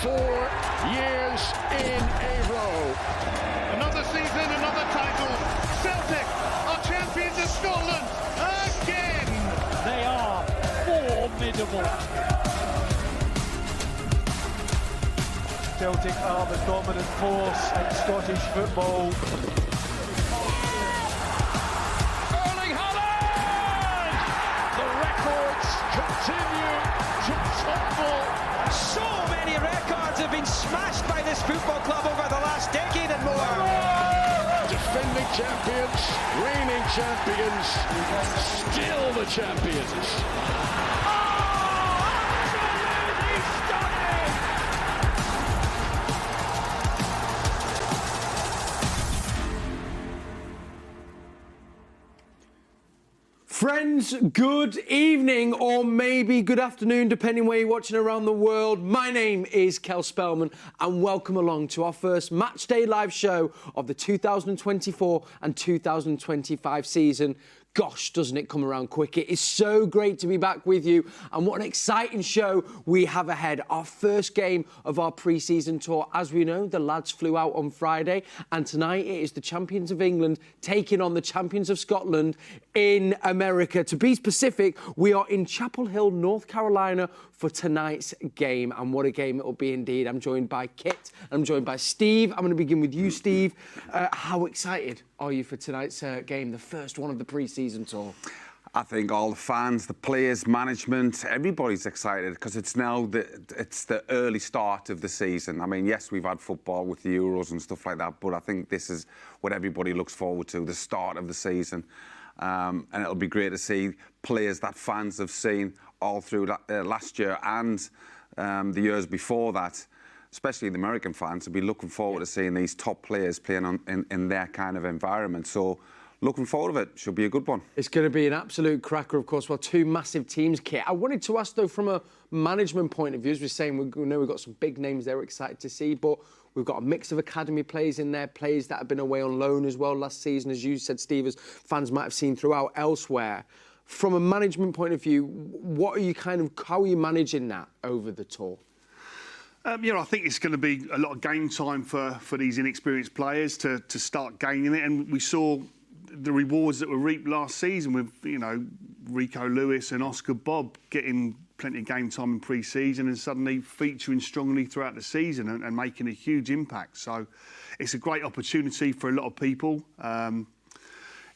years in a row. Another season, another title. Celtic are champions of Scotland again. They are formidable. Celtic are the dominant force in Scottish football. Erling Haaland! The records continue to tumble. So many records have been smashed by this football club over the last decade and more. Defending champions, reigning champions, still the champions. Absolutely stunning! Friends, good evening or maybe good afternoon, depending where you're watching around the world. My name is Cel Spellman and welcome along to our first Matchday live show of the 2024 and 2025 season. Gosh, doesn't it come around quick? It is so great to be back with you, and what an exciting show we have ahead. Our first game of our pre-season tour. As we know, the lads flew out on Friday, and tonight it is the champions of England taking on the champions of Scotland in America. To be specific, we are in Chapel Hill, North Carolina for tonight's game, and what a game it will be indeed. I'm joined by Kit, I'm joined by Steve. I'm going to begin with you, Steve. How excited are you for tonight's game, the first one of the pre-season tour? I think all the fans, the players, management, everybody's excited because it's now it's the early start of the season. I mean, yes, we've had football with the Euros and stuff like that, but I think this is what everybody looks forward to, the start of the season. And it'll be great to see players that fans have seen all through last year and the years before that. Especially the American fans will be looking forward to seeing these top players playing in their kind of environment. So looking forward to it. Should be a good one. It's going to be an absolute cracker, of course. Well, two massive teams, Kit. I wanted to ask, though, from a management point of view, as we're saying, we know we've got some big names there we're excited to see, but we've got a mix of academy players in there, players that have been away on loan as well last season, as you said, Steve, as fans might have seen throughout elsewhere. From a management point of view, how are you managing that over the tour? I think it's going to be a lot of game time for these inexperienced players to start gaining it. And we saw the rewards that were reaped last season with, Rico Lewis and Oscar Bob getting plenty of game time in pre-season and suddenly featuring strongly throughout the season and making a huge impact. So it's a great opportunity for a lot of people.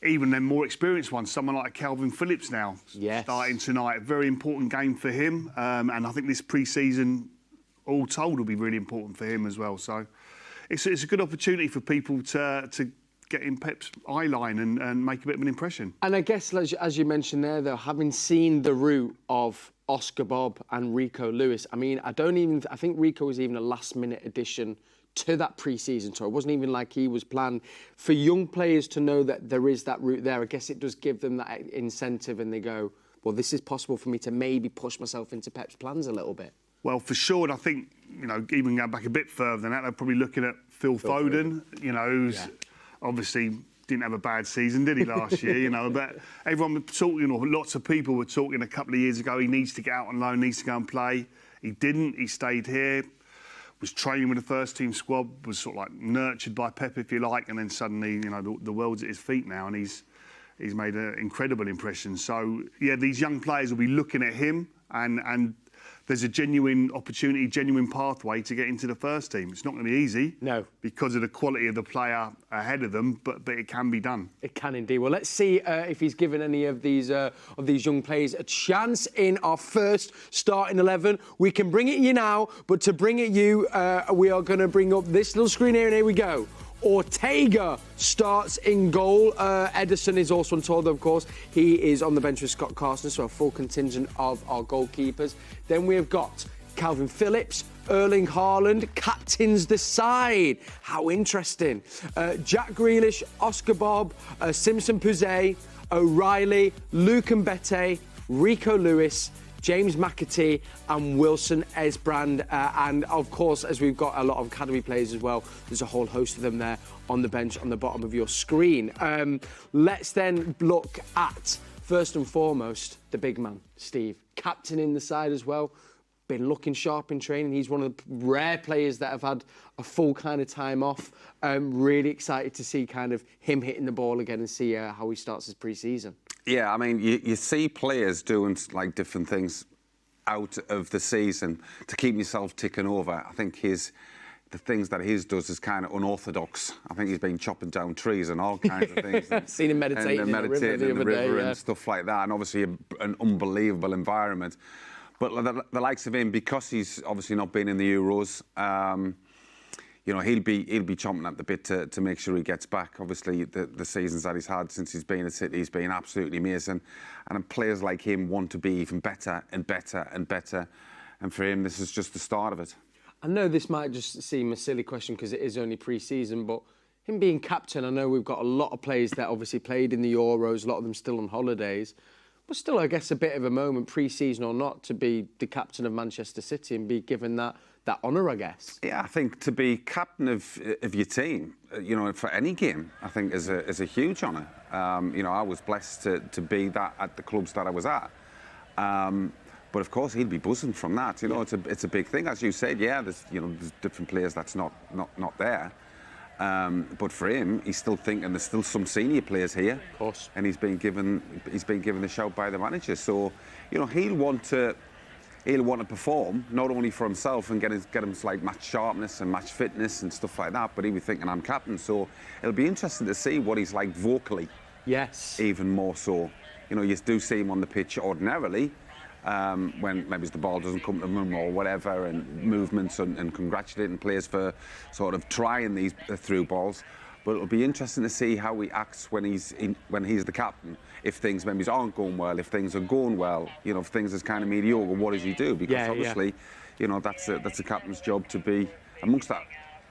Even then more experienced ones, someone like Calvin Phillips now starting tonight. A very important game for him. And I think this pre-season, all told, will be really important for him as well. So it's a good opportunity for people to get in Pep's eye line and make a bit of an impression. And I guess, as you mentioned there, though, having seen the route of Oscar Bob and Rico Lewis, I mean, I think Rico was even a last-minute addition to that pre-season tour. It wasn't even like he was planned. For young players to know that there is that route there, I guess it does give them that incentive and they go, well, this is possible for me to maybe push myself into Pep's plans a little bit. Well, for sure, and I think, even going back a bit further than that, they're probably looking at Phil Foden, who's obviously didn't have a bad season, did he, last year, but everyone was talking, or lots of people were talking a couple of years ago, he needs to get out on loan, needs to go and play. He didn't, he stayed here, was training with the first team squad, was sort of like nurtured by Pep, if you like, and then suddenly, the world's at his feet now, and he's made an incredible impression. So, these young players will be looking at him, and there's a genuine opportunity, genuine pathway to get into the first team. It's not going to be easy. No. Because of the quality of the player ahead of them, but it can be done. It can indeed. Well, let's see if he's given any of these young players a chance in our first starting 11. We can bring it you now, but to bring it you, we are going to bring up this little screen here, and here we go. Ortega starts in goal. Ederson is also on tour, though, of course. He is on the bench with Scott Carson, so a full contingent of our goalkeepers. Then we have got Calvin Phillips, Erling Haaland captains the side. How interesting. Jack Grealish, Oscar Bob, Simpson Puzet, O'Reilly, Luke Mbete, Rico Lewis, James McAtee and Wilson Esbrand. And, of course, as we've got a lot of academy players as well, there's a whole host of them there on the bench on the bottom of your screen. Let's then look at, first and foremost, the big man, Steve. Captain in the side as well. been looking sharp in training. He's one of the rare players that have had a full kind of time off. Really excited to see kind of him hitting the ball again and see how he starts his pre-season. Yeah, I mean, you see players doing like different things out of the season to keep yourself ticking over. I think the things that he does is kind of unorthodox. I think he's been chopping down trees and all kinds of things. I've seen him meditating in the river and stuff like that, and obviously an unbelievable environment. But the likes of him, because he's obviously not been in the Euros, you know, he'll be chomping at the bit to make sure he gets back. Obviously, the seasons that he's had since he's been at City, he's been absolutely amazing. And players like him want to be even better and better and better. And for him, this is just the start of it. I know this might just seem a silly question because it is only pre-season, but him being captain, I know we've got a lot of players that obviously played in the Euros, a lot of them still on holidays. But still, I guess a bit of a moment, pre-season or not, to be the captain of Manchester City and be given that honour, I guess. Yeah, I think to be captain of your team, you know, for any game, I think is a huge honour. You know, I was blessed to be that at the clubs that I was at. But of course, he'd be buzzing from that. You know, it's a big thing, as you said. Yeah, there's different players that's not there. But for him, he's still thinking there's still some senior players here, of course, and he's been given the shout by the manager. So, you know, he'll want to perform not only for himself and get him like match sharpness and match fitness and stuff like that, but he'll be thinking I'm captain. So it'll be interesting to see what he's like vocally. Yes. Even more so, you know, you do see him on the pitch ordinarily. When maybe the ball doesn't come to him or whatever, and movements and congratulating players for sort of trying these through balls. But it'll be interesting to see how he acts when he's the captain. If things maybe aren't going well, if things are going well, you know, if things is kind of mediocre, what does he do? Because obviously, you know, that's a captain's job to be amongst that.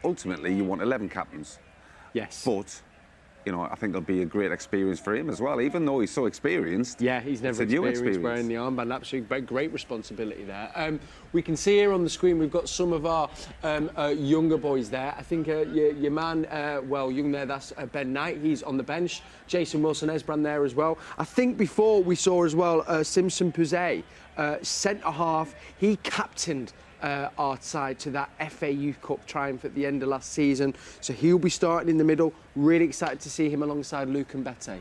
Ultimately, you want 11 captains. Yes. But you know, I think it'll be a great experience for him as well, even though he's so experienced. Yeah, he's never experienced wearing the armband. Absolutely great responsibility there. We can see here on the screen we've got some of our younger boys there. I think your man, young there, that's Ben Knight. He's on the bench. Jason Wilson-Esbrand there as well. I think before we saw as well Simpson Puzet, centre-half. He captained our side to that FA Youth Cup triumph at the end of last season. So he'll be starting in the middle. Really excited to see him alongside Luke and Bete.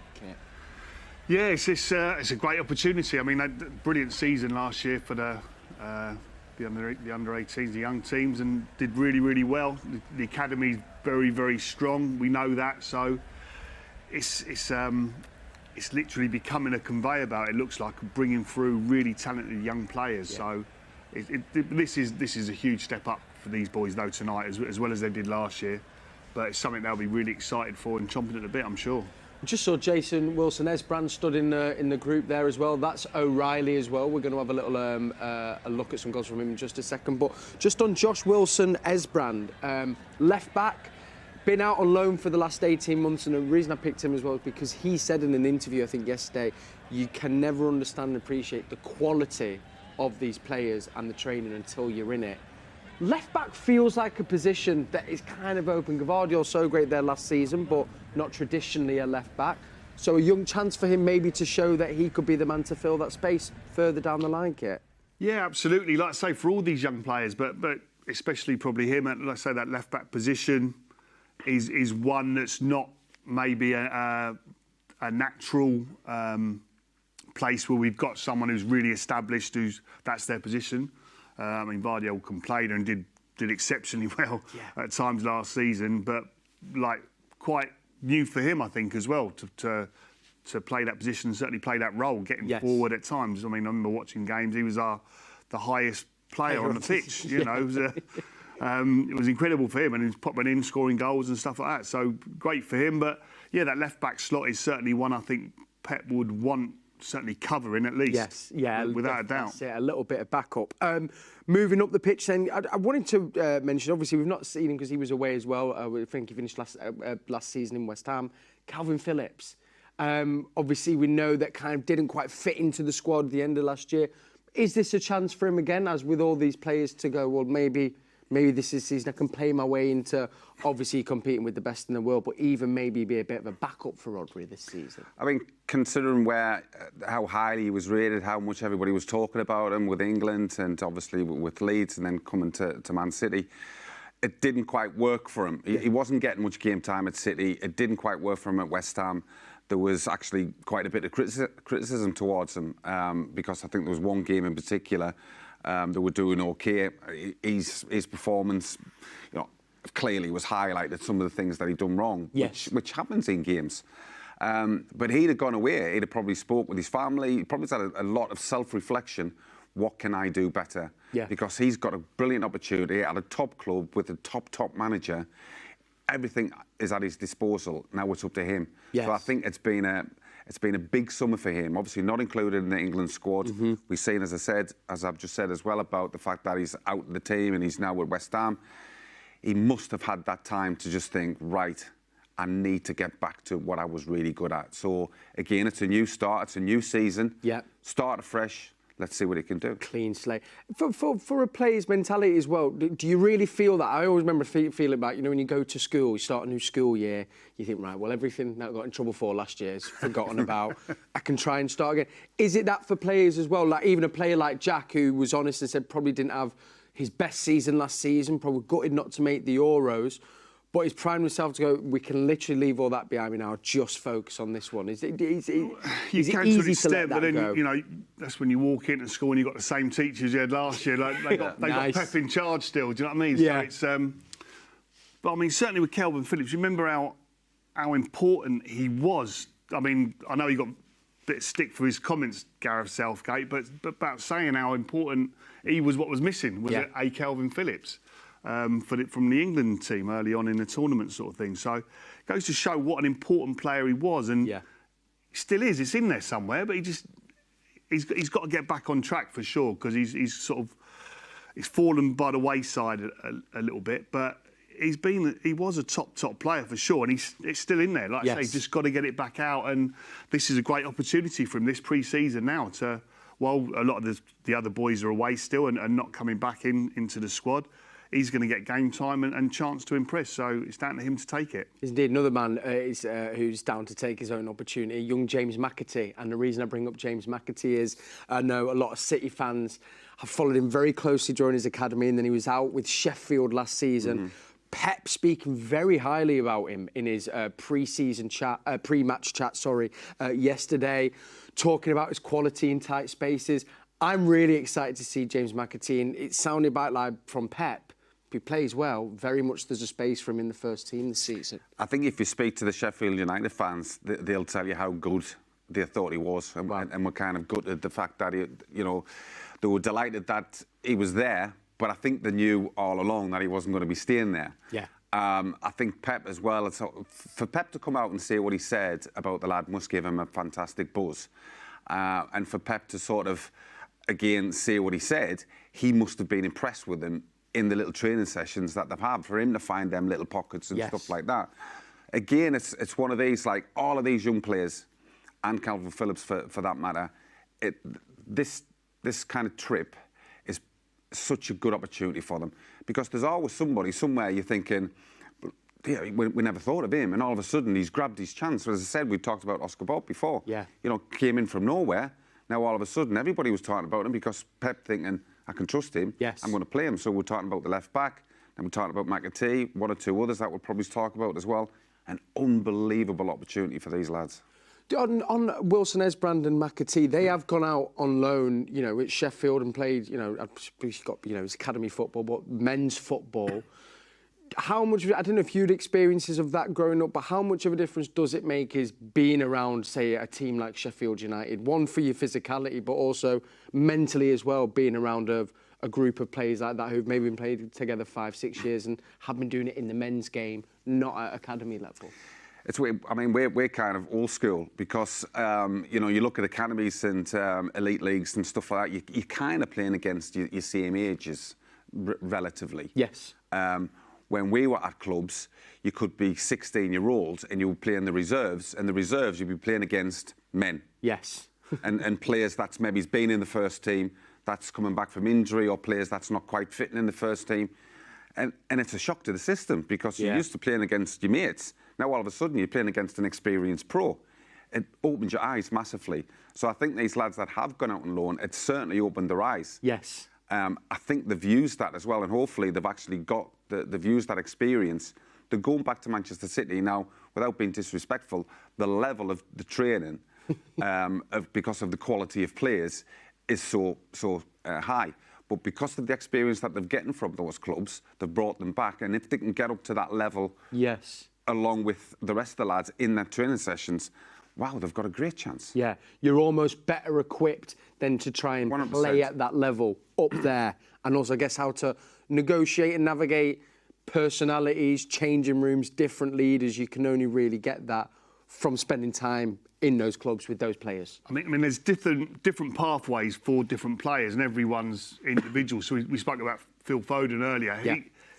Yeah, it's a great opportunity. I mean, a brilliant season last year for the under 18s, the young teams, and did really well. The academy's very strong. We know that. So it's literally becoming a conveyor belt. It looks like bringing through really talented young players. Yeah. So. This is a huge step up for these boys though tonight, as well as they did last year. But it's something they'll be really excited for and chomping at the bit, I'm sure. Just saw Jason Wilson-Esbrand stood in the group there as well. That's O'Reilly as well. We're going to have a little a look at some goals from him in just a second. But just on Josh Wilson-Esbrand, left back, been out on loan for the last 18 months, and the reason I picked him as well is because he said in an interview, I think yesterday, you can never understand and appreciate the quality of these players and the training until you're in it. Left back feels like a position that is kind of open. Gvardiol's so great there last season, but not traditionally a left back. So a young chance for him maybe to show that he could be the man to fill that space further down the line, Kit. Yeah, absolutely. Like I say, for all these young players, but especially probably him, like I say, that left back position is one that's not maybe a natural place where we've got someone who's really established, that's their position. I mean, Gvardiol can play and did exceptionally well at times last season, but like quite new for him, I think, as well to play that position, certainly play that role, getting forward at times. I mean, I remember watching games; he was the highest player on the pitch. You know, it was incredible for him, and he's popping in, scoring goals and stuff like that. So great for him. But yeah, that left back slot is certainly one I think Pep would want. Certainly covering at least. Yes, yeah, without a doubt. That's it, a little bit of backup. Moving up the pitch, then I wanted to mention. Obviously, we've not seen him because he was away as well. I think he finished last season in West Ham. Calvin Phillips. Obviously, we know that kind of didn't quite fit into the squad at the end of last year. Is this a chance for him again, as with all these players, to go? Well, maybe maybe this is season I can play my way into obviously competing with the best in the world, but even maybe be a bit of a backup for Rodri this season? I mean, considering how highly he was rated, how much everybody was talking about him with England and obviously with Leeds and then coming to Man City, it didn't quite work for him. He wasn't getting much game time at City. It didn't quite work for him at West Ham. There was actually quite a bit of criticism towards him because I think there was one game in particular they were doing okay. His performance, clearly was highlighted some of the things that he'd done wrong, which happens in games. But he'd have gone away. He'd have probably spoke with his family. He probably had a lot of self-reflection. What can I do better? Yeah. Because he's got a brilliant opportunity at a top club with a top manager. Everything is at his disposal. Now it's up to him. Yes. So I think it's been a big summer for him. Obviously not included in the England squad. We've seen, as I've just said as well, about the fact that he's out of the team and he's now with West Ham. He must have had that time to just think, right, I need to get back to what I was really good at. So again, it's a new start. It's a new season. Yeah. Start afresh. Let's see what he can do. Clean slate. For a player's mentality as well, do you really feel that? I always remember feeling about, when you go to school, you start a new school year, you think, right, well, everything that I got in trouble for last year is forgotten about. I can try and start again. Is it that for players as well? Like even a player like Jack, who was honest and said probably didn't have his best season last season, probably gutted not to make the Euros, but he's primed himself to go, we can literally leave all that behind me now, just focus on this one. Is it easy to let that go? That's when you walk into school and you've got the same teachers you had last year. Like, they got Pep in charge still, do you know what I mean? Yeah. So but I mean, certainly with Calvin Phillips, you remember how important he was. I mean, I know he got a bit of stick for his comments, Gareth Southgate, but about saying how important he was, what was missing was a Calvin Phillips. From the England team early on in the tournament sort of thing. So it goes to show what an important player he was, and he still is. It's in there somewhere, but he's got to get back on track for sure, because he's fallen by the wayside a little bit, but he was a top player for sure, and it's still in there. Like I say, he's just got to get it back out, and this is a great opportunity for him this pre-season now to. While a lot of the other boys are away still and not coming back into the squad, he's going to get game time and chance to impress. So it's down to him to take it. Indeed, another man who's down to take his own opportunity, young James McAtee. And the reason I bring up James McAtee is I know a lot of City fans have followed him very closely during his academy, and then he was out with Sheffield last season. Pep speaking very highly about him in his pre-match chat, yesterday, talking about his quality in tight spaces. I'm really excited to see James McAtee, and it sounded like from Pep. If he plays well, very much there's a space for him in the first team this season. I think if you speak to the Sheffield United fans, they'll tell you how good they thought he was, and were kind of gutted the fact that they were delighted that he was there. But I think they knew all along that he wasn't going to be staying there. Yeah. I think Pep as well, for Pep to come out and say what he said about the lad must give him a fantastic buzz. And for Pep to sort of, again, say what he said, he must have been impressed with him in the little training sessions that they've had, for him to find them little pockets and stuff like that. Again, it's one of these, like all of these young players, and Calvin Phillips for that matter, this kind of trip is such a good opportunity for them, because there's always somebody somewhere you're thinking, we never thought of him, and all of a sudden he's grabbed his chance. As I said, we talked about Oscar Bob before. Yeah. Came in from nowhere. Now all of a sudden everybody was talking about him because Pep thinking, I can trust him. Yes. I'm going to play him. So we're talking about the left back, and we're talking about McAtee, one or two others that we'll probably talk about as well. An unbelievable opportunity for these lads. On Wilson Esbrand and McAtee, they have gone out on loan, at Sheffield and played, he's got, his academy football, but men's football. How much, I don't know if you'd experiences of that growing up, but how much of a difference does it make is being around, say, a team like Sheffield United? One, for your physicality, but also mentally as well, being around a group of players like that who've maybe been played together 5-6 years and have been doing it in the men's game, not at academy level. We're kind of old school because, you look at academies and elite leagues and stuff like that, you're kind of playing against your same ages, relatively. Yes. When we were at clubs, you could be 16-year-olds and you would play in the reserves, and the reserves you'd be playing against men. Yes. and players that's maybe been in the first team, that's coming back from injury, or players that's not quite fitting in the first team. And it's a shock to the system because you're used to playing against your mates. Now, all of a sudden, you're playing against an experienced pro. It opens your eyes massively. So I think these lads that have gone out on loan, it's certainly opened their eyes. Yes. I think they've used that as well, and hopefully they've actually got, they've used that experience. They're going back to Manchester City now, without being disrespectful, the level of the training, because of the quality of players, is so high. But because of the experience that they're getting from those clubs, they've brought them back. And if they can get up to that level, along with the rest of the lads in their training sessions, wow, they've got a great chance. Yeah, you're almost better equipped than to try and 100%. play at that level up there. And also, I guess, how to negotiate and navigate personalities, changing rooms, different leaders. You can only really get that from spending time in those clubs with those players. I mean, there's different pathways for different players, and everyone's individual. So we spoke about Phil Foden earlier. Yeah.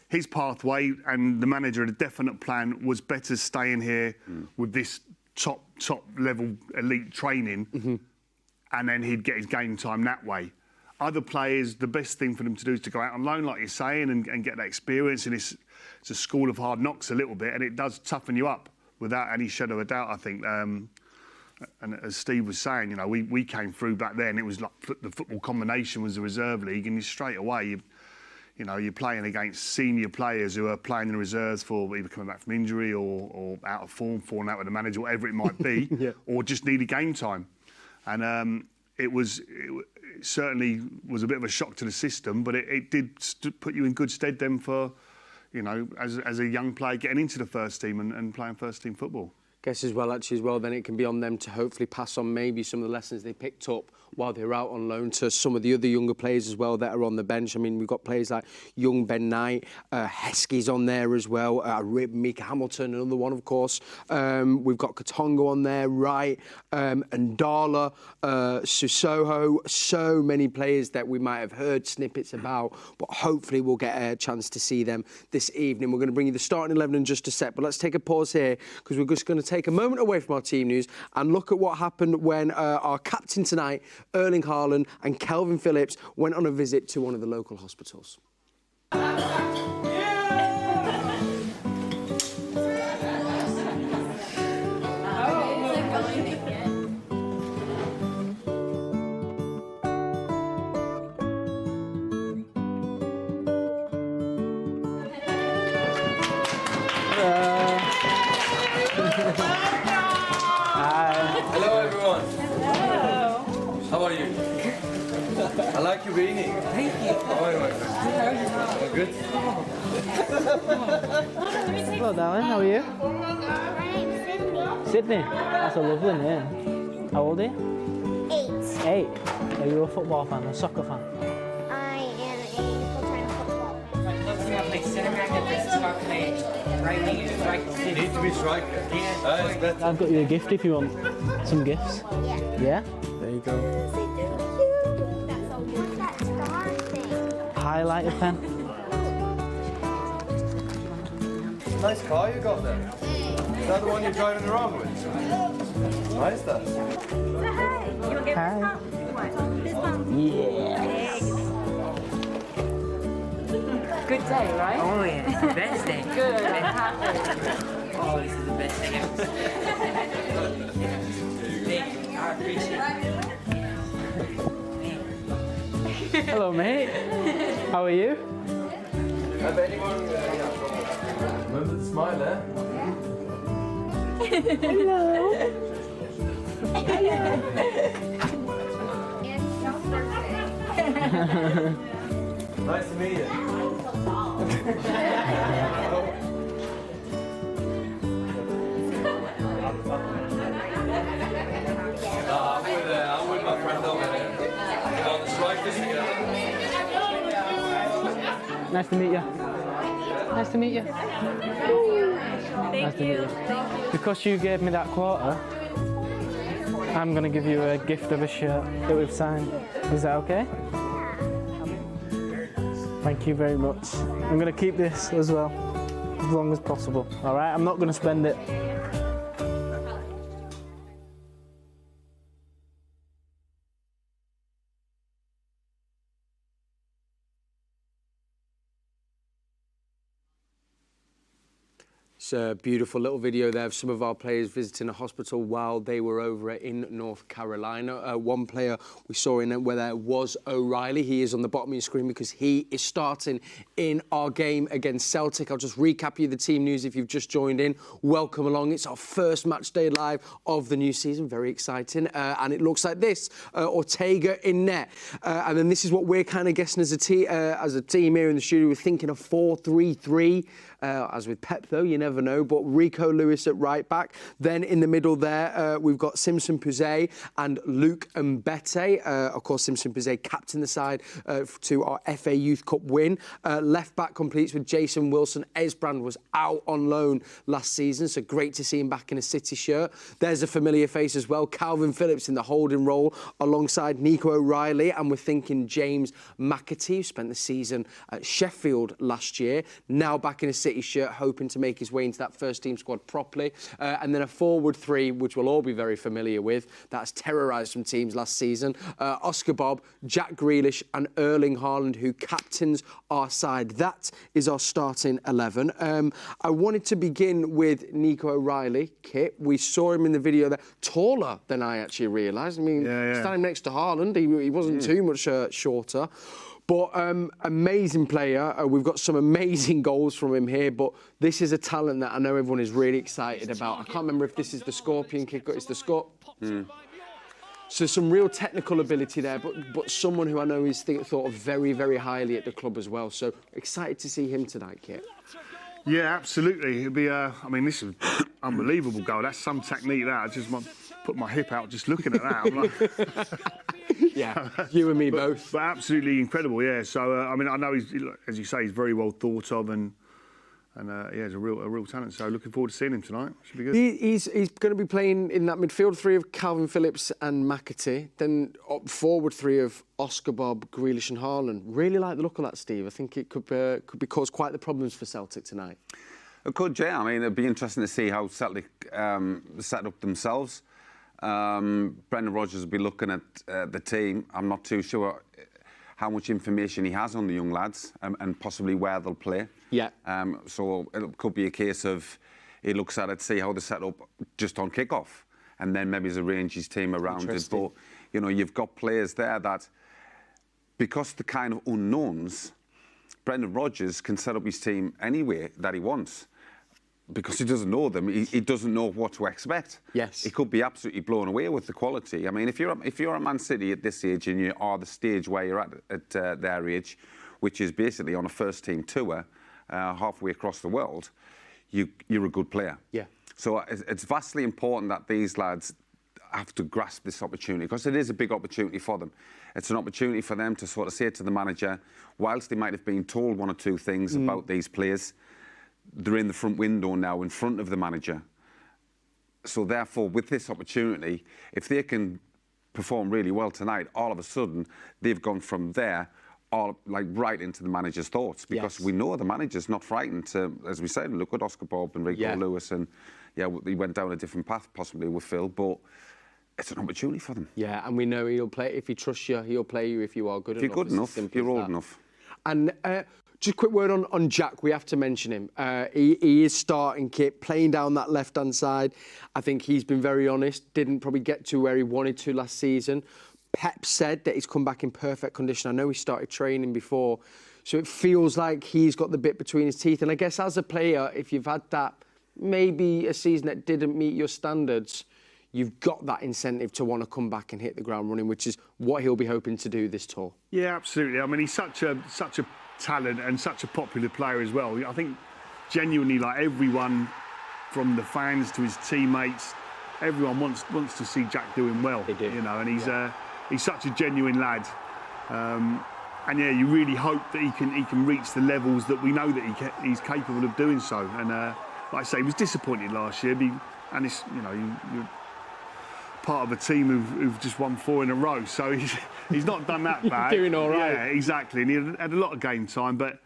His pathway, and the manager had a definite plan, was better staying here with this top level elite training, and then he'd get his game time that way. Other players, the best thing for them to do is to go out on loan, like you're saying, and get that experience. And it's a school of hard knocks a little bit, and it does toughen you up without any shadow of a doubt, I think. And as Steve was saying, you know, we came through back then. It was like the football combination was the reserve league, and you straight away, you're playing against senior players who are playing in the reserves for either coming back from injury or out of form, falling out with the manager, whatever it might be, or just needed game time. And it certainly was a bit of a shock to the system, but it did put you in good stead then for, you know, as a young player getting into the first team and playing first team football. Guess as well, then it can be on them to hopefully pass on maybe some of the lessons they picked up while they were out on loan to some of the other younger players as well that are on the bench. I mean, we've got players like young Ben Knight, Heskey's on there as well, Mika Hamilton, another one, of course. We've got Katonga on there, Wright, and Darla, Sissoko. So many players that we might have heard snippets about, but hopefully we'll get a chance to see them this evening. We're going to bring you the starting 11 in just a sec, but let's take a pause here because we're just going to take a moment away from our team news and look at what happened when our captain tonight, Erling Haaland, and Calvin Phillips went on a visit to one of the local hospitals. Hello everyone. Hello. How are you? I like your beanie. Thank you. How are you, my friend? All good? Hello darling, how are you? My name's Sydney. Sydney, that's a lovely name. How old are you? 8. 8. Are you a football fan, a soccer fan? I am a full-time football fan. Looks like center back at this top page. Right wing is right. Need to be striker. Yeah. I've got you a gift if you want some gifts. Yeah. Yeah? There you go. What's that star thing? Highlighter pen. Nice car you got there. Is that the one you're driving around with? Nice that. Hi. Yeah. Good day, right? Oh yeah, it's the best day. Good, I'm happy. Oh, this is the best day ever. Thank you, I appreciate it. Hello mate. How are you? Have anyone... Remember the smile, eh? Hello. Nice to meet you. I'm with my friend over there. We're on the strikers together. Nice to meet you. Nice to meet you. Nice to meet you. Because you gave me that quarter, I'm going to give you a gift of a shirt that we've signed. Is that okay? Thank you very much. I'm going to keep this as well, as long as possible. All right, I'm not going to spend it. It's a beautiful little video there of some of our players visiting a hospital while they were over in North Carolina. One player we saw in where there was O'Reilly. He is on the bottom of your screen because he is starting in our game against Celtic. I'll just recap you the team news if you've just joined in. Welcome along. It's our first match day live of the new season. Very exciting. And it looks like this. Ortega in net. And then this is what we're kind of guessing as a team here in the studio. We're thinking of 4-3-3. As with Pep, though, you never know. But Rico Lewis at right back. Then in the middle there, we've got Simpson Puzet and Luke Mbete. Of course, Simpson Puzet captained the side to our FA Youth Cup win. Left back completes with Jason Wilson. Esbrand was out on loan last season, so great to see him back in a City shirt. There's a familiar face as well. Calvin Phillips in the holding role alongside Nico O'Reilly. And we're thinking James McAtee, who spent the season at Sheffield last year. Now back in a City shirt, hoping to make his way into that first team squad properly. And then a forward three, which we'll all be very familiar with. That's terrorised some teams last season. Oscar Bob, Jack Grealish and Erling Haaland, who captains our side. That is our starting 11. I wanted to begin with Nico O'Reilly, Kit. We saw him in the video there, taller than I actually realised. I mean, standing next to Haaland, he wasn't too much shorter. But amazing player. We've got some amazing goals from him here. But this is a talent that I know everyone is really excited about. I can't remember if this is the Scorpion kick or it's the So some real technical ability there, but someone who I know is thought of very, very highly at the club as well. So excited to see him tonight, Kit. Yeah, absolutely. It'd be. I mean, this is an unbelievable goal. That's some technique. That I just put my hip out just looking at that. I'm like, yeah, you and me both. But absolutely incredible. Yeah. So I mean, I know he's, as you say, he's very well thought of and yeah, he's a real talent. So looking forward to seeing him tonight. Should be good. He's going to be playing in that midfield three of Calvin Phillips and McAtee, then up forward three of Oscar Bob, Grealish and Haaland. Really like the look of that, Steve. I think it could be cause quite the problems for Celtic tonight. It could, yeah. I mean, it'd be interesting to see how Celtic set up themselves. Brendan Rodgers will be looking at the team. I'm not too sure how much information he has on the young lads and possibly where they'll play. Yeah. So it could be a case of he looks at it, see how they set up just on kick-off, and then maybe he's arranged his team around it. But, you know, you've got players there that, because the kind of unknowns, Brendan Rodgers can set up his team any way that he wants. Because he doesn't know them, he doesn't know what to expect. Yes, he could be absolutely blown away with the quality. I mean, if you're at Man City at this age and you are the stage where you're at their age, which is basically on a first-team tour halfway across the world, you're a good player. Yeah. So it's vastly important that these lads have to grasp this opportunity, because it is a big opportunity for them. It's an opportunity for them to sort of say to the manager, whilst they might have been told one or two things about these players, they're in the front window now, in front of the manager. So therefore, with this opportunity, if they can perform really well tonight, all of a sudden, they've gone from there right into the manager's thoughts, because we know the manager's not frightened to, as we said, look at Oscar Bob and Rico Lewis, and yeah, he went down a different path possibly with Phil, but it's an opportunity for them. Yeah, and we know he'll play, if he trusts you, he'll play you if you are good enough. If you're good enough, if you're old enough. And just a quick word on Jack. We have to mention him. He is starting, Kit, playing down that left-hand side. I think he's been very honest. Didn't probably get to where he wanted to last season. Pep said that he's come back in perfect condition. I know he started training before, so it feels like he's got the bit between his teeth. And I guess as a player, if you've had that, maybe a season that didn't meet your standards, you've got that incentive to want to come back and hit the ground running, which is what he'll be hoping to do this tour. Yeah, absolutely. I mean, he's such a talent and such a popular player as well. I think genuinely, like, everyone, from the fans to his teammates, everyone wants to see Jack doing well. They do. You know, and he's such a genuine lad. And yeah, you really hope that he can reach the levels that we know that he's capable of doing so. And like I say, he was disappointed last year, and it's, you know, you're part of a team who've just won 4 in a row, so he's not done that bad. Doing all right. Yeah, exactly. And he had a lot of game time, but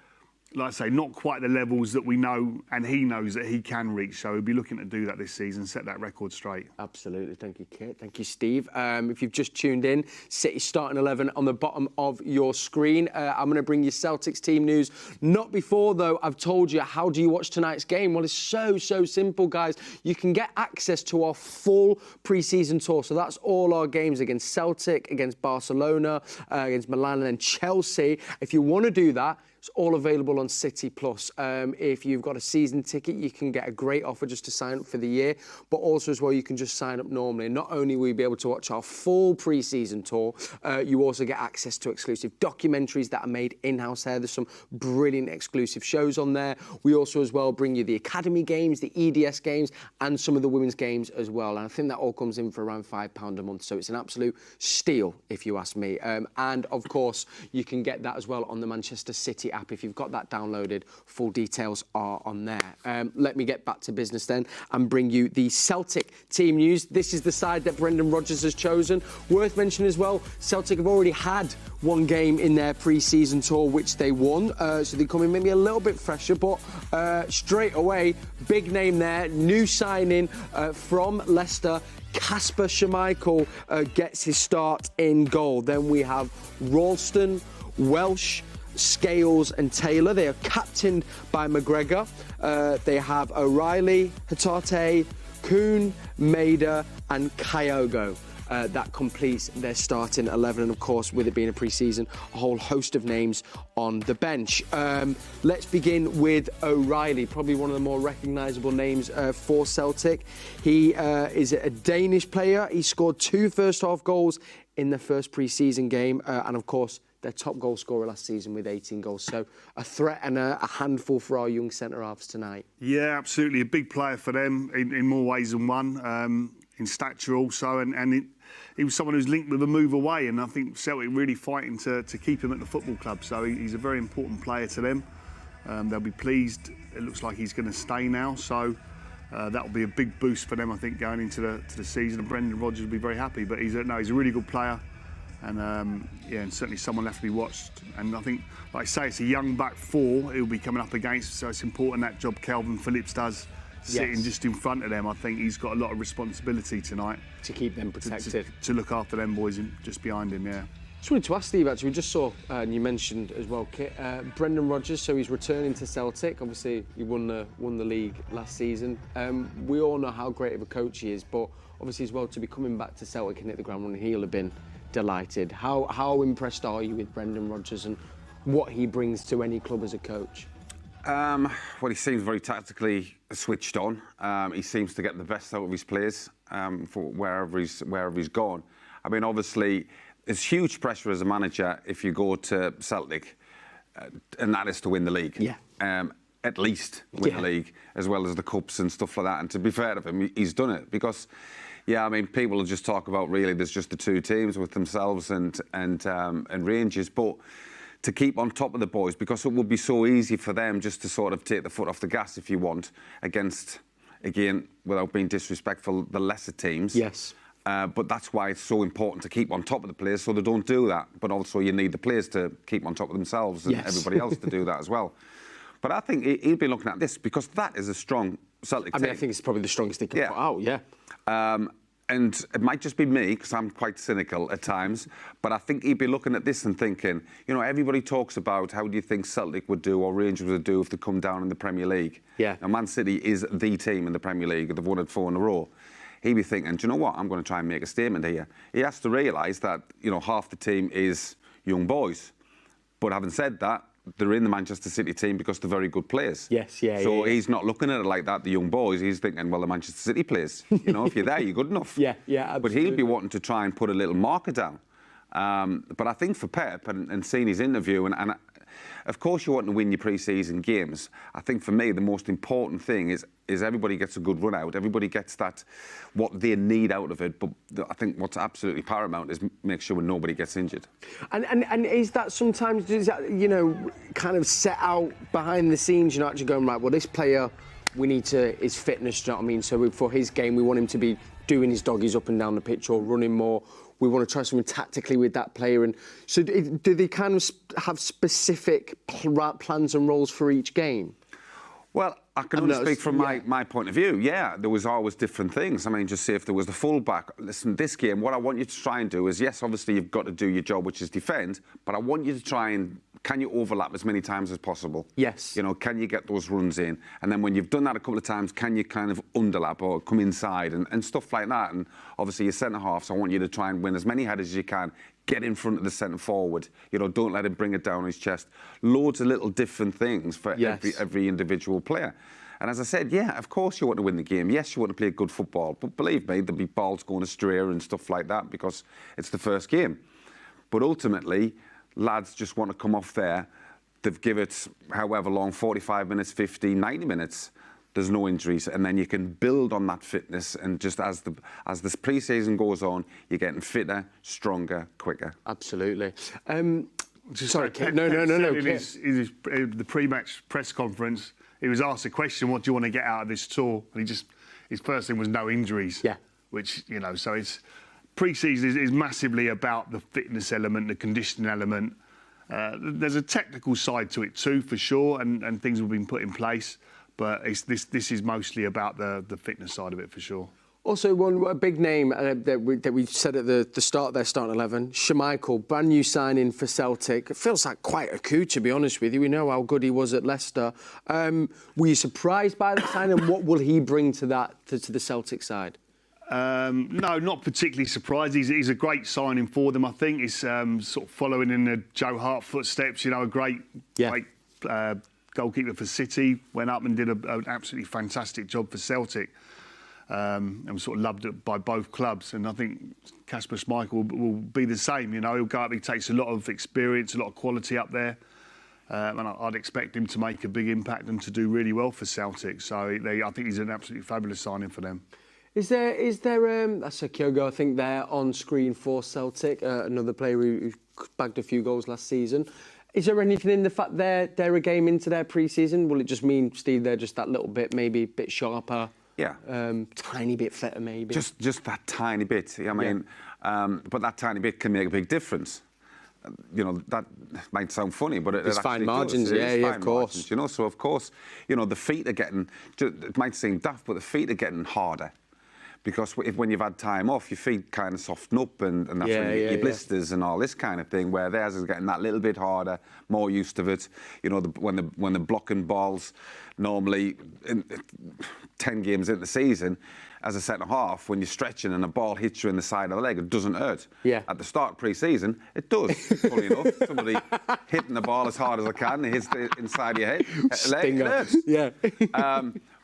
like I say, not quite the levels that we know and he knows that he can reach. So he'll be looking to do that this season, set that record straight. Absolutely. Thank you, Kit. Thank you, Steve. If you've just tuned in, City starting 11 on the bottom of your screen. I'm going to bring you Celtics team news. Not before, though, I've told you, how do you watch tonight's game? Well, it's so simple, guys. You can get access to our full pre-season tour. So that's all our games against Celtic, against Barcelona, against Milan and then Chelsea. If you want to do that, it's all available on City Plus. If you've got a season ticket, you can get a great offer just to sign up for the year, but also as well, you can just sign up normally. And not only will you be able to watch our full pre-season tour, you also get access to exclusive documentaries that are made in-house here. There's some brilliant exclusive shows on there. We also as well bring you the Academy games, the EDS games, and some of the women's games as well. And I think that all comes in for around £5 a month. So it's an absolute steal, if you ask me. And of course, you can get that as well on the Manchester City app. If you've got that downloaded, full details are on there. Let me get back to business then and bring you the Celtic team news. This is the side that Brendan Rodgers has chosen. Worth mentioning as well, Celtic have already had one game in their pre-season tour, which they won. So they come in maybe a little bit fresher, but straight away, big name there, new signing from Leicester. Kasper Schmeichel gets his start in goal. Then we have Ralston, Welsh, Scales and Taylor. They are captained by McGregor. They have O'Reilly, Hatate, Kuhn, Maida and Kyogo. That completes their starting 11, and of course, with it being a pre-season, a whole host of names on the bench. Let's begin with O'Reilly, probably one of the more recognisable names for Celtic. He is a Danish player. He scored 2 first-half goals in the first pre-season game, and of course, their top goal scorer last season with 18 goals. So a threat and a handful for our young centre-halves tonight. Yeah, absolutely. A big player for them in more ways than one, in stature also. And he was someone who's linked with a move away. And I think Celtic really fighting to keep him at the football club. So he's a very important player to them. They'll be pleased. It looks like he's going to stay now. So that will be a big boost for them, I think, going into the season. And Brendan Rodgers will be very happy. But he's a really good player. And and certainly someone left to be watched. And I think, like I say, it's a young back four he'll be coming up against, so it's important that job Wright-Phillips does, sitting just in front of them. I think he's got a lot of responsibility tonight to keep them protected, to look after them boys just behind him. Yeah. Just wanted to ask Steve, actually, we just saw, and you mentioned as well, Kit, Brendan Rodgers, so he's returning to Celtic. Obviously, he won the league last season. We all know how great of a coach he is, but obviously as well, to be coming back to Celtic and hit the ground running, he'll have been delighted. How impressed are you with Brendan Rodgers and what he brings to any club as a coach? Well, he seems very tactically switched on. He seems to get the best out of his players for wherever he's gone. I mean, obviously, there's huge pressure as a manager if you go to Celtic, and that is to win the league. Yeah. At least win the league, as well as the cups and stuff like that. And to be fair to him, he's done it because. Yeah, I mean, people will just talk about really there's just the two teams with themselves and Rangers, but to keep on top of the boys, because it would be so easy for them just to sort of take the foot off the gas, if you want, against, again, without being disrespectful, the lesser teams. Yes. But that's why it's so important to keep on top of the players so they don't do that. But also you need the players to keep on top of themselves and everybody else to do that as well. But I think he'll be looking at this because that is a strong Celtic team. I think it's probably the strongest they can put out, yeah. And it might just be me, because I'm quite cynical at times, but I think he'd be looking at this and thinking, you know, everybody talks about how do you think Celtic would do or Rangers would do if they come down in the Premier League. Yeah. And Man City is the team in the Premier League. They've won it 4 in a row. He'd be thinking, do you know what, I'm going to try and make a statement here. He has to realise that, you know, half the team is young boys. But having said that, they're in the Manchester City team because they're very good players. Yes, yeah. So he's not looking at it like that, the young boys. He's thinking, well, the Manchester City players. You know, if you're there, you're good enough. Yeah, absolutely. But he'll be wanting to try and put a little marker down. But I think for Pep and seeing his interview, and of course you want to win your pre-season games. I think for me, the most important thing is everybody gets a good run out. Everybody gets that, what they need out of it. But I think what's absolutely paramount is make sure nobody gets injured. And is that sometimes, you know, kind of set out behind the scenes, you know, actually going, right, well, this player, we need to, his fitness, do you know what I mean? So for his game, we want him to be doing his doggies up and down the pitch or running more. we want to try something tactically with that player. And so do they kind of have specific plans and roles for each game? Well, I can only speak from my point of view. Yeah, there was always different things. I mean, just say if there was the full-back. Listen, this game, what I want you to try and do is, yes, obviously you've got to do your job, which is defend, but I want you to try and, can you overlap as many times as possible? Yes. You know, can you get those runs in? And then when you've done that a couple of times, can you kind of underlap or come inside and stuff like that? And obviously your centre-halves, I want you to try and win as many headers as you can. Get in front of the centre forward. You know, don't let him bring it down on his chest. Loads of little different things for every individual player. And as I said, yeah, of course you want to win the game. Yes, you want to play good football. But believe me, there'll be balls going astray and stuff like that because it's the first game. But ultimately, lads just want to come off there. They've given it however long, 45 minutes, 50, 90 minutes. There's no injuries, and then you can build on that fitness. And just as this pre-season goes on, you're getting fitter, stronger, quicker. Absolutely. Sorry, Kit. No. The pre-match press conference, he was asked a question: "What do you want to get out of this tour?" And his first thing was no injuries. Yeah. Which, you know, so it's pre-season is massively about the fitness element, the conditioning element. There's a technical side to it too, for sure, and things have been put in place. But this is mostly about the fitness side of it, for sure. Also, a big name that we said at the start of their starting 11, Schmeichel, brand new signing for Celtic. It feels like quite a coup, to be honest with you. We know how good he was at Leicester. Were you surprised by the signing? What will he bring to the Celtic side? No, not particularly surprised. He's a great signing for them. I think he's sort of following in the Joe Hart footsteps. You know, a great goalkeeper for City, went up and did an absolutely fantastic job for Celtic, and was sort of loved by both clubs. And I think Kasper Schmeichel will be the same. You know, he'll go up. He takes a lot of experience, a lot of quality up there, and I'd expect him to make a big impact and to do really well for Celtic. So I think he's an absolutely fabulous signing for them. Is there that's a Kyogo, I think, there on screen for Celtic, another player who bagged a few goals last season. Is there anything in the fact they're a game into their pre-season? Will it just mean, Steve, they're just that little bit, maybe a bit sharper? Yeah. Tiny bit fitter, maybe? Just that tiny bit. I mean, but that tiny bit can make a big difference. You know, that might sound funny, but it actually fine margins, does. of course. Margins, you know, so of course, you know, the feet are getting, it might seem daft, but the feet are getting harder. Because when you've had time off, your feet kind of soften up, and that's when you get your blisters and all this kind of thing. Where theirs is getting that little bit harder, more used to it. You know, when they're blocking balls, normally 10 games into the season, as a centre half, when you're stretching and a ball hits you in the side of the leg, it doesn't hurt. Yeah. At the start of pre-season, it does. Funny enough, somebody hitting the ball as hard as I can, it hits the inside of your head, leg, it hurts. Yeah.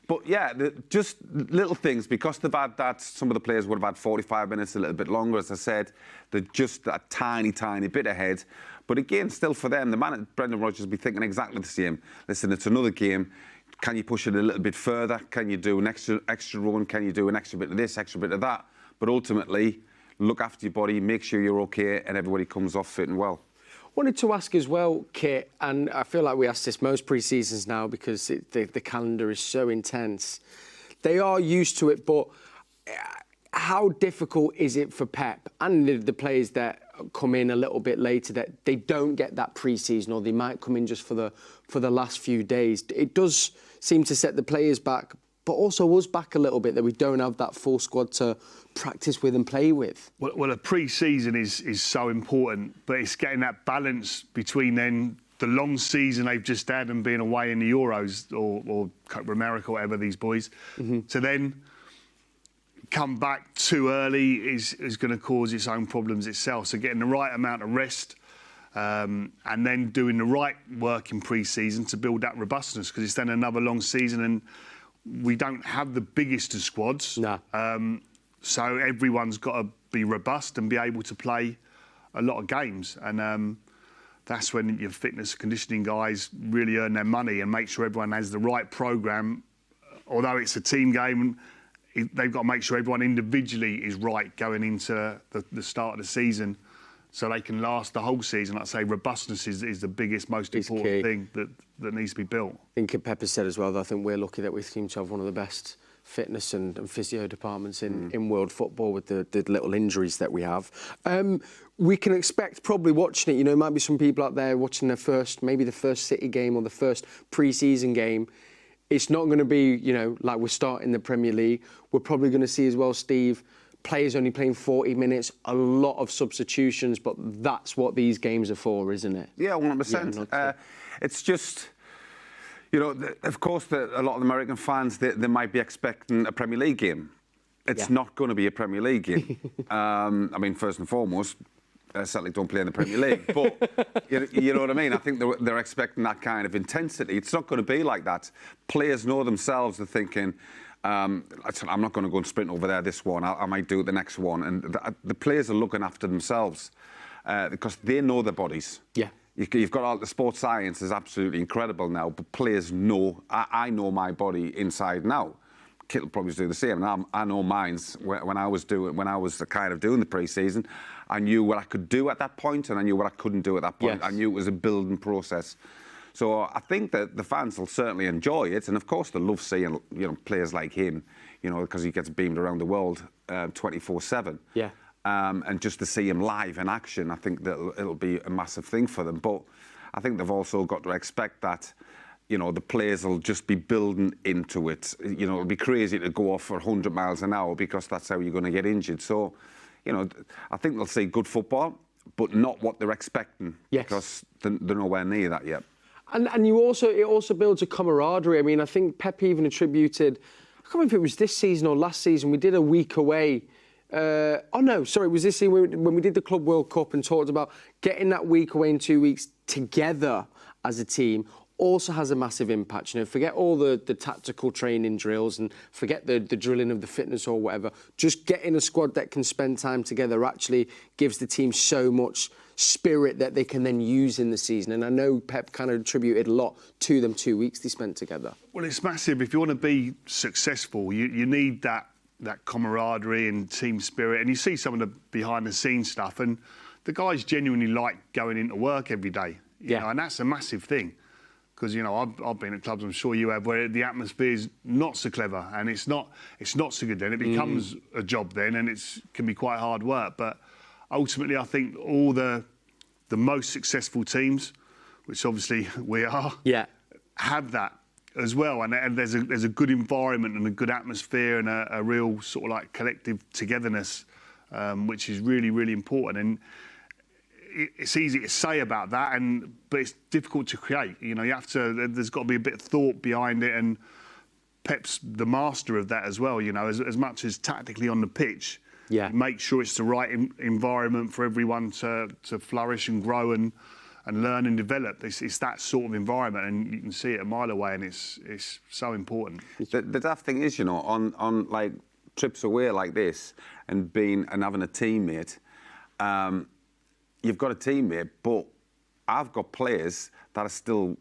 But yeah, just little things, because they've had that, some of the players would have had 45 minutes, a little bit longer, as I said. They're just that tiny bit ahead. But again, still for them, the man, Brendan Rodgers, will be thinking exactly the same. Listen, it's another game. Can you push it a little bit further? Can you do an extra run? Can you do an extra bit of this, extra bit of that? But ultimately, look after your body, make sure you're okay, and everybody comes off fit and well. Wanted to ask as well, Kit, and I feel like we ask this most pre-seasons now because the calendar is so intense. They are used to it, but how difficult is it for Pep and the players that come in a little bit later, that they don't get that pre-season, or they might come in just for the last few days? It does seem to set the players back, but also us back a little bit, that we don't have that full squad to practice with and play with. Well, a pre-season is so important, but it's getting that balance between then the long season they've just had and being away in the Euros or Copa America, whatever, these boys, to then come back too early is going to cause its own problems itself. So getting the right amount of rest, and then doing the right work in pre-season to build that robustness, because it's then another long season and we don't have the biggest of squads. No. So everyone's got to be robust and be able to play a lot of games. And that's when your fitness conditioning guys really earn their money and make sure everyone has the right programme. Although it's a team game, they've got to make sure everyone individually is right going into the start of the season, so they can last the whole season. Like I say, robustness is the biggest, most important thing that needs to be built. I think Pep has said as well that I think we're lucky that we seem to have one of the best fitness and physio departments in world football with the little injuries that we have. We can expect, probably watching it, you know, there might be some people out there watching maybe the first City game or the first pre-season game. It's not going to be, you know, like we're starting the Premier League. We're probably going to see as well, Steve, players only playing 40 minutes, a lot of substitutions, but that's what these games are for, isn't it? Yeah, 100%. Yeah, it's just, you know, of course, a lot of the American fans, they might be expecting a Premier League game. It's not going to be a Premier League game. I mean, first and foremost, Celtic don't play in the Premier League, but you know what I mean? I think they're expecting that kind of intensity. It's not going to be like that. Players know themselves, they're thinking, I'm not going to go and sprint over there this one, I might do it the next one. And the players are looking after themselves because they know their bodies. Yeah. You've got all the sports science is absolutely incredible now, but players know, I know my body inside now. Kit'll probably do the same. And I know mine's when I was kind of doing the pre-season. I knew what I could do at that point, and I knew what I couldn't do at that point. Yes. I knew it was a building process. So I think that the fans will certainly enjoy it, and of course they'll love seeing, you know, players like him, you know, because he gets beamed around the world 24/7. Yeah. And just to see him live in action, I think that it'll be a massive thing for them. But I think they've also got to expect that, you know, the players will just be building into it. You know, it'll be crazy to go off for 100 miles an hour because that's how you're going to get injured. So, you know, I think they'll see good football, but not what they're expecting. Yes. Because they're nowhere near that yet. And it also builds a camaraderie. I mean, I think Pep even attributed, I can't remember if it was this season or last season, we did a week away. It was this season when we did the Club World Cup and talked about getting that week away in 2 weeks together as a team. Also has a massive impact. You know, forget all the tactical training drills and forget the drilling of the fitness or whatever. Just getting a squad that can spend time together actually gives the team so much spirit that they can then use in the season. And I know Pep kind of attributed a lot to them 2 weeks they spent together. Well, it's massive. If you want to be successful, you need that camaraderie and team spirit. And you see some of the behind-the-scenes stuff, and the guys genuinely like going into work every day. You know, and that's a massive thing. Because, you know, I've been at clubs, I'm sure you have, where the atmosphere is not so clever and it's not so good then. It becomes a job then, and it can be quite hard work. But ultimately, I think all the most successful teams, which obviously we are, have that as well. And there's a good environment and a good atmosphere and a real sort of like collective togetherness, which is really, really important. And it's easy to say about that, but it's difficult to create. You know, there's got to be a bit of thought behind it, and Pep's the master of that as well. You know, as much as tactically on the pitch, make sure it's the right environment for everyone to flourish and grow and learn and develop. It's that sort of environment, and you can see it a mile away, and it's so important. The daft thing is, you know, on like trips away like this and having a teammate. You've got a teammate, but I've got players that are still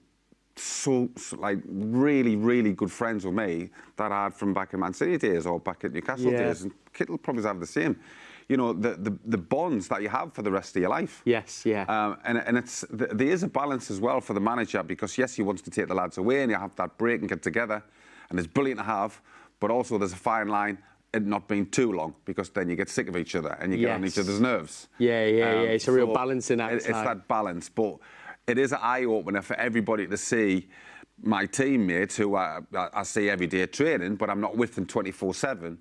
so like really, really good friends with me that I had from back in Man City days or back at Newcastle days, and Kit'll probably have the same. You know, the bonds that you have for the rest of your life. Yes, yeah. And there is a balance as well for the manager, because yes, he wants to take the lads away and you have that break and get together, and it's brilliant to have, but also there's a fine line. It not being too long, because then you get sick of each other and you get on each other's nerves. It's a real balancing act. It's that balance, but it is an eye-opener for everybody to see my teammates who I see every day at training, but I'm not with them 24/7.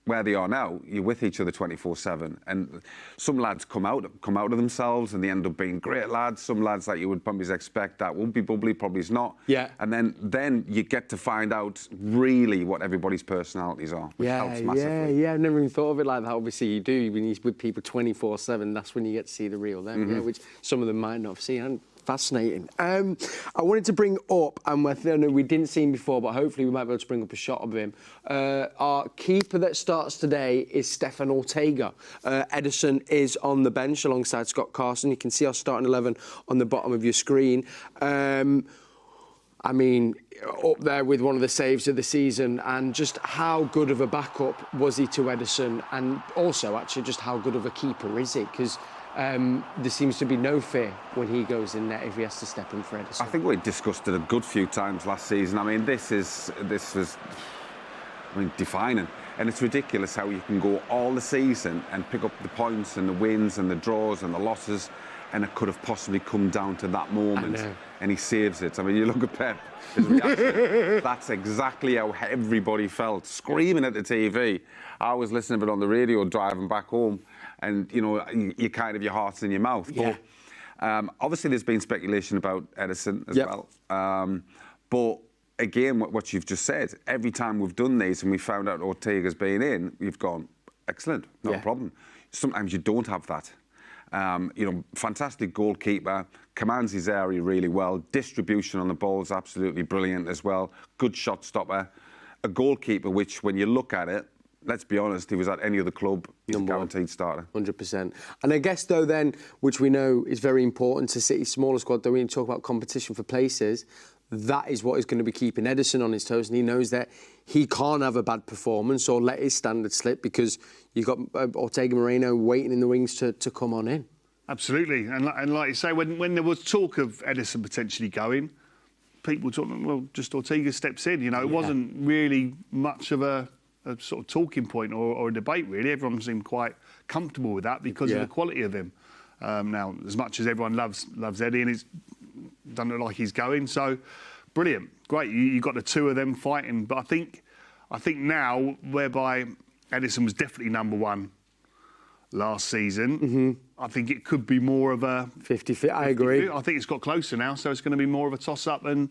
Where they are now, you're with each other 24/7, and some lads come out of themselves and they end up being great lads. Some lads that you would probably expect that won't be bubbly, probably is not. Yeah. And then you get to find out really what everybody's personalities are, which helps massively. I've never even thought of it like that. Obviously, you do when you're with people 24/7. That's when you get to see the real them, which some of them might not have seen. And fascinating. I wanted to bring up, and we didn't see him before, but hopefully we might be able to bring up a shot of him. Our keeper that starts today is Stefan Ortega. Ederson is on the bench alongside Scott Carson. You can see our starting 11 on the bottom of your screen. I mean, up there with one of the saves of the season, and just how good of a backup was he to Ederson, and also actually just how good of a keeper is he? Because there seems to be no fear when he goes in there if he has to step in for Ederson. I think we discussed it a good few times last season. I mean, this was I mean, defining. And it's ridiculous how you can go all the season and pick up the points and the wins and the draws and the losses, and it could have possibly come down to that moment. And he saves it. I mean, you look at Pep, his reaction. That's exactly how everybody felt, screaming at the TV. I was listening to it on the radio driving back home, and, you know, you kind of, your heart's in your mouth. Yeah. But, obviously, there's been speculation about Edison as well. But again, what you've just said, every time we've done these and we found out Ortega's been in, we've gone, excellent, no problem. Sometimes you don't have that. You know, fantastic goalkeeper, commands his area really well, distribution on the ball is absolutely brilliant as well, good shot stopper, a goalkeeper which, when you look at it, let's be honest, he was at any other club, he's a guaranteed starter. 100%. And I guess, though, then, which we know is very important to City's smaller squad, though we talk about competition for places, that is what is going to be keeping Edison on his toes, and he knows that he can't have a bad performance or let his standard slip, because you've got Ortega Moreno waiting in the wings to come on in. Absolutely. And like you say, when there was talk of Edison potentially going, people talking, well, just Ortega steps in. You know, it wasn't really much of a sort of talking point or a debate, really. Everyone seemed quite comfortable with that because of the quality of him. Now, as much as everyone loves Eddie, and he's doesn't look like he's going, so brilliant, great. You got the two of them fighting, but I think now, whereby Edison was definitely number one last season, I think it could be more of a 50-50. I agree. I think it's got closer now, so it's going to be more of a toss-up, and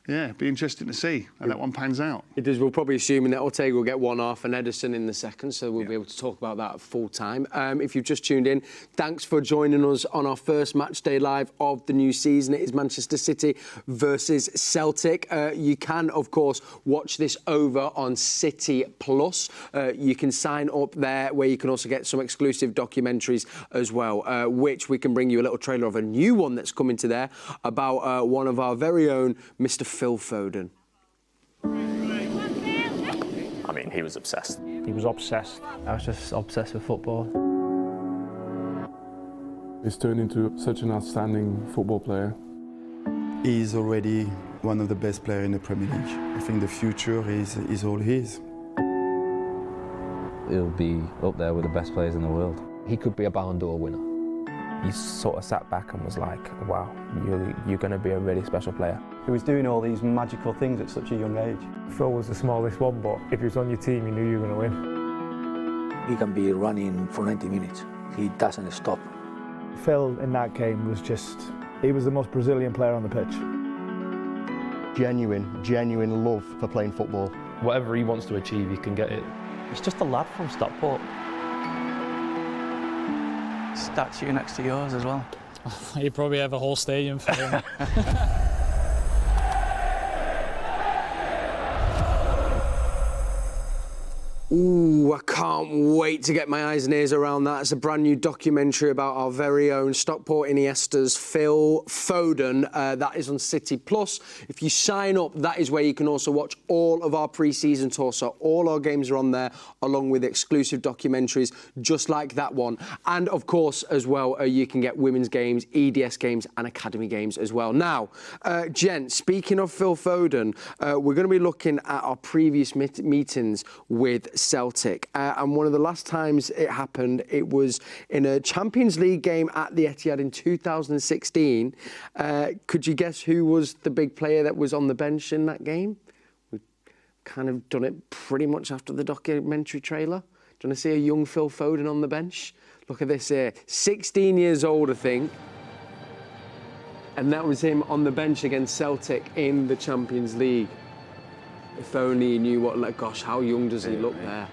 yeah, be interesting to see how that one pans out. It does. We're probably assuming that Ortega will get one off and Edison in the second, so we'll be able to talk about that full time. If you've just tuned in, thanks for joining us on our first match day live of the new season. It is Manchester City versus Celtic. You can, of course, watch this over on City Plus. You can sign up there, where you can also get some exclusive documentaries as well, which we can bring you a little trailer of a new one that's coming to there about one of our very own Mr. Phil Foden. I mean, he was obsessed. He was obsessed. I was just obsessed with football. He's turned into such an outstanding football player. He's already one of the best players in the Premier League. I think the future is all his. He'll be up there with the best players in the world. He could be a Ballon d'Or winner. He sort of sat back and was like, wow, you're going to be a really special player. He was doing all these magical things at such a young age. Phil was the smallest one, but if he was on your team, you knew you were going to win. He can be running for 90 minutes. He doesn't stop. Phil, in that game, was just... he was the most Brazilian player on the pitch. Genuine love for playing football. Whatever he wants to achieve, he can get it. He's just a lad from Stockport. Statue next to yours as well. You probably have a whole stadium for him. Ooh, I can't wait to get my eyes and ears around that. It's a brand new documentary about our very own Stockport Iniesta's Phil Foden. That is on City Plus. If you sign up, that is where you can also watch all of our pre-season tours. So all our games are on there, along with exclusive documentaries just like that one. And of course, as well, you can get women's games, EDS games, and academy games as well. Now, gents, speaking of Phil Foden, we're going to be looking at our previous meetings with Celtic, and one of the last times it happened, it was in a Champions League game at the Etihad in 2016. Could you guess who was the big player that was on the bench in that game? We've kind of done it pretty much after the documentary trailer. Do you want to see a young Phil Foden on the bench? Look at this here, 16 years old, I think. And that was him on the bench against Celtic in the Champions League. If only he knew what, like, gosh, how young does he look there?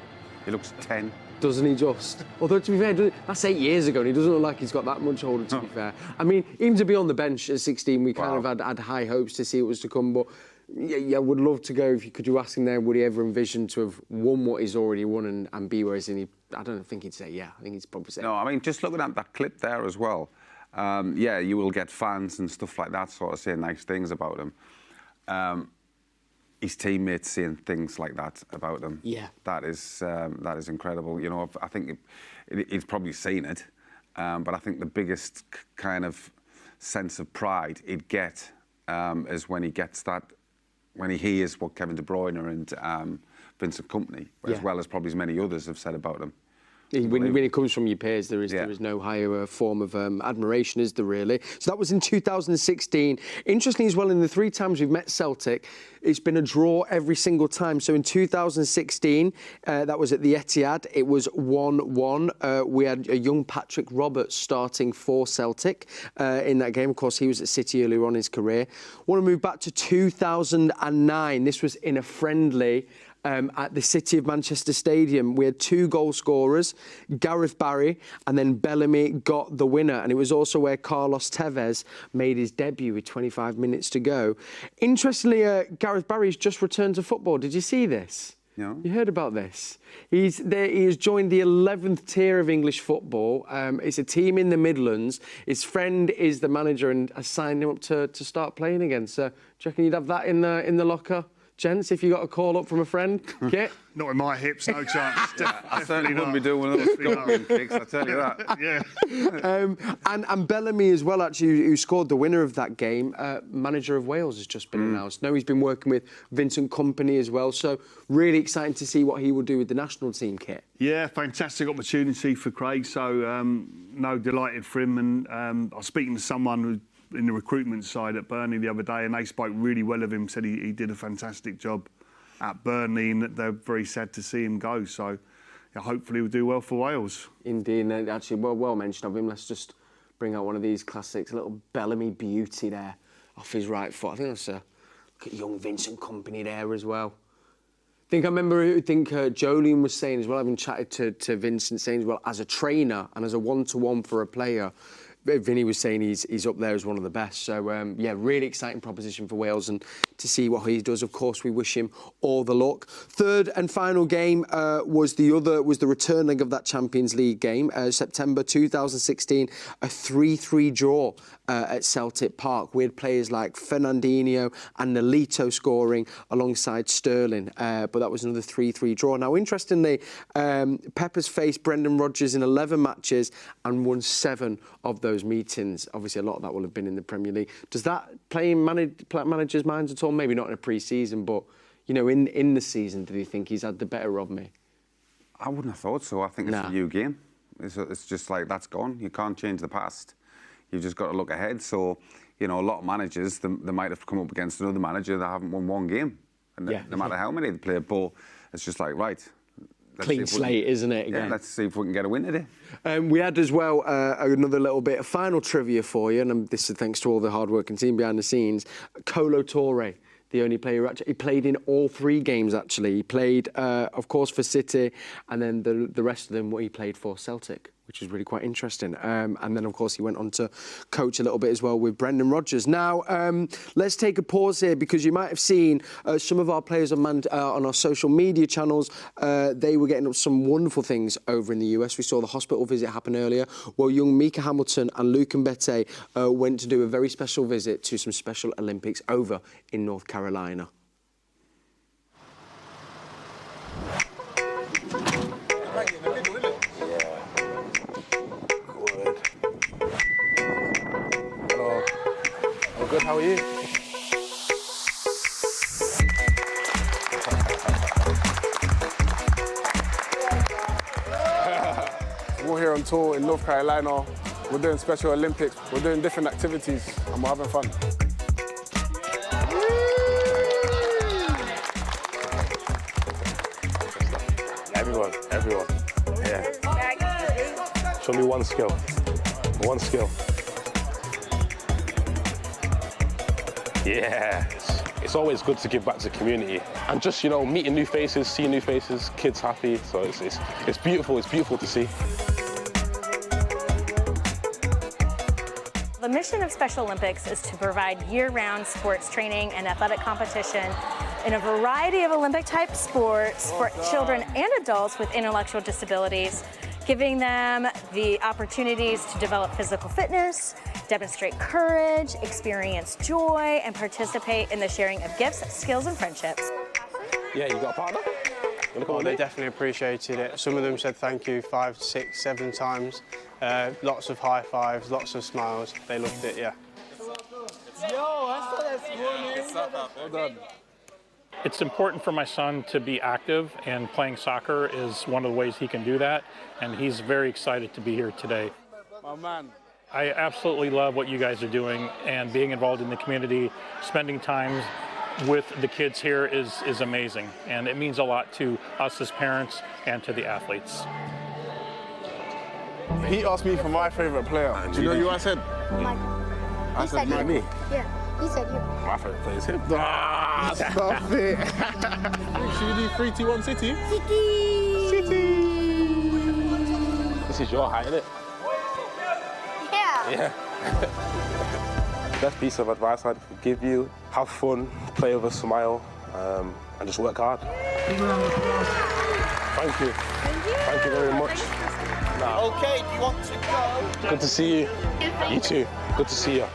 He looks 10. Doesn't he just? Although, to be fair, that's 8 years ago, and he doesn't look like he's got that much older, to be fair. I mean, even to be on the bench at 16, we kind of had high hopes to see what was to come, but yeah, I would love to go, could you ask him there, would he ever envision to have won what he's already won and be where he's in? I don't think he'd say yeah. I think he'd probably say no. I mean, just looking at that clip there as well, yeah, you will get fans and stuff like that sort of saying nice things about him. His teammates saying things like that about him. Yeah. That is incredible. You know, I think he's probably seen it, but I think the biggest kind of sense of pride he'd get is when he gets that, when he hears what Kevin De Bruyne and Vincent Kompany, as well as probably as many others have said about him. When it comes from your peers, there is no higher form of admiration, is there really? So that was in 2016. Interestingly as well, in the 3 times we've met Celtic, it's been a draw every single time. So in 2016, that was at the Etihad, it was 1-1. We had a young Patrick Roberts starting for Celtic in that game. Of course, he was at City earlier on in his career. Want to move back to 2009. This was in a friendly at the City of Manchester Stadium. We had 2 goal scorers, Gareth Barry and then Bellamy got the winner. And it was also where Carlos Tevez made his debut with 25 minutes to go. Interestingly, Gareth Barry's just returned to football. Did you see this? No. You heard about this? He has joined the 11th tier of English football. It's a team in the Midlands. His friend is the manager and has signed him up to start playing again. So do you reckon you'd have that in the locker? Gents, if you got a call up from a friend, Kit? Not in my hips, no chance. I certainly wouldn't be doing one of those scoring kicks, I tell you that. Yeah. And Bellamy as well, actually, who scored the winner of that game, manager of Wales has just been announced. Now he's been working with Vincent Kompany as well, so really exciting to see what he will do with the national team, Kit. Yeah, fantastic opportunity for Craig, so no, delighted for him. And I was speaking to someone who in the recruitment side at Burnley the other day, and they spoke really well of him, said he did a fantastic job at Burnley and that they're very sad to see him go. So yeah, hopefully he'll do well for Wales. Indeed, and actually well mentioned of him. Let's just bring out one of these classics, a little Bellamy beauty there off his right foot. I think that's look at young Vincent Kompany there as well. I think Joleon was saying as well, having chatted to Vincent, saying as well, as a trainer and as a one-to-one for a player, Vinny was saying he's up there as one of the best. So, yeah, really exciting proposition for Wales, and to see what he does, of course, we wish him all the luck. Third and final game was the return leg of that Champions League game, September 2016, a 3-3 draw at Celtic Park. We had players like Fernandinho and Nolito scoring alongside Sterling, but that was another 3-3 draw. Now, interestingly, Peppers faced Brendan Rodgers in 11 matches and won 7 of those meetings. Obviously, a lot of that will have been in the Premier League. Does that play in managers' minds at all? Maybe not in a pre-season, but, you know, in the season, do you think he's had the better of me? I wouldn't have thought so. I think it's a new game. It's just like, that's gone. You can't change the past. You've just got to look ahead. So, you know, a lot of managers, they might have come up against another manager that haven't won 1 game. And no matter how many they play, but it's just like, right. Clean slate, isn't it? Again? Yeah, let's see if we can get a win today. We had as well another little bit of final trivia for you, and this is thanks to all the hard-working team behind the scenes. Kolo Touré, the only player who he played in all 3 games, actually. He played, of course, for City, and then the rest of them, he played for Celtic, which is really quite interesting. And then, of course, he went on to coach a little bit as well with Brendan Rodgers. Now, let's take a pause here, because you might have seen some of our players on our social media channels. They were getting up some wonderful things over in the US. We saw the hospital visit happen earlier. Well, young Mika Hamilton and Luke Mbete went to do a very special visit to some Special Olympics over in North Carolina. Good, how are you? We're here on tour in North Carolina. We're doing Special Olympics. We're doing different activities and we're having fun. Everyone, yeah. Show me one skill. Yeah, it's always good to give back to the community and just, you know, meeting new faces, seeing new faces, kids happy. So it's beautiful to see. The mission of Special Olympics is to provide year-round sports training and athletic competition in a variety of Olympic-type sports for children and adults with intellectual disabilities, giving them the opportunities to develop physical fitness, demonstrate courage, experience joy, and participate in the sharing of gifts, skills, and friendships. Yeah, you got a partner? Oh, they definitely appreciated it. Some of them said thank you 5, 6, 7 times. Lots of high fives, lots of smiles. They loved it, yeah. Yo, I saw that score, man. Well done. It's important for my son to be active, and playing soccer is one of the ways he can do that, and he's very excited to be here today. My man. I absolutely love what you guys are doing, and being involved in the community, spending time with the kids here is amazing, and it means a lot to us as parents and to the athletes. He asked me for my favourite player. Do you know who I said? I said me. Yeah, he said you. My favourite player is him. Ah, stop it. Should we do 3, 2, 1 City? City! This is your height, isn't it? Yeah. Yeah. Best piece of advice I'd give you: have fun, play with a smile, and just work hard. Thank you. Thank you very much. Okay, do you want to go? Good to see you. You too. Good to see you.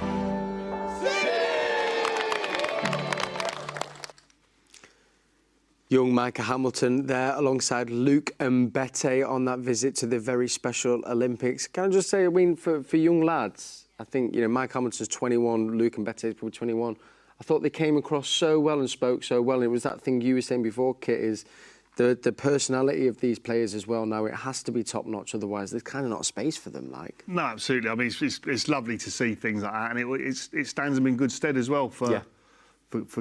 Young Micah Hamilton there alongside Luke and Bette on that visit to the very special Olympics. Can I just say, I mean, for young lads, I think, you know, Mike Hamilton's 21, Luke and Bette is probably 21. I thought they came across so well and spoke so well. And it was that thing you were saying before, Kit, is the personality of these players as well. Now, it has to be top-notch, otherwise there's kind of not space for them, like. No, absolutely. I mean, it's lovely to see things like that, and it stands them in good stead as well for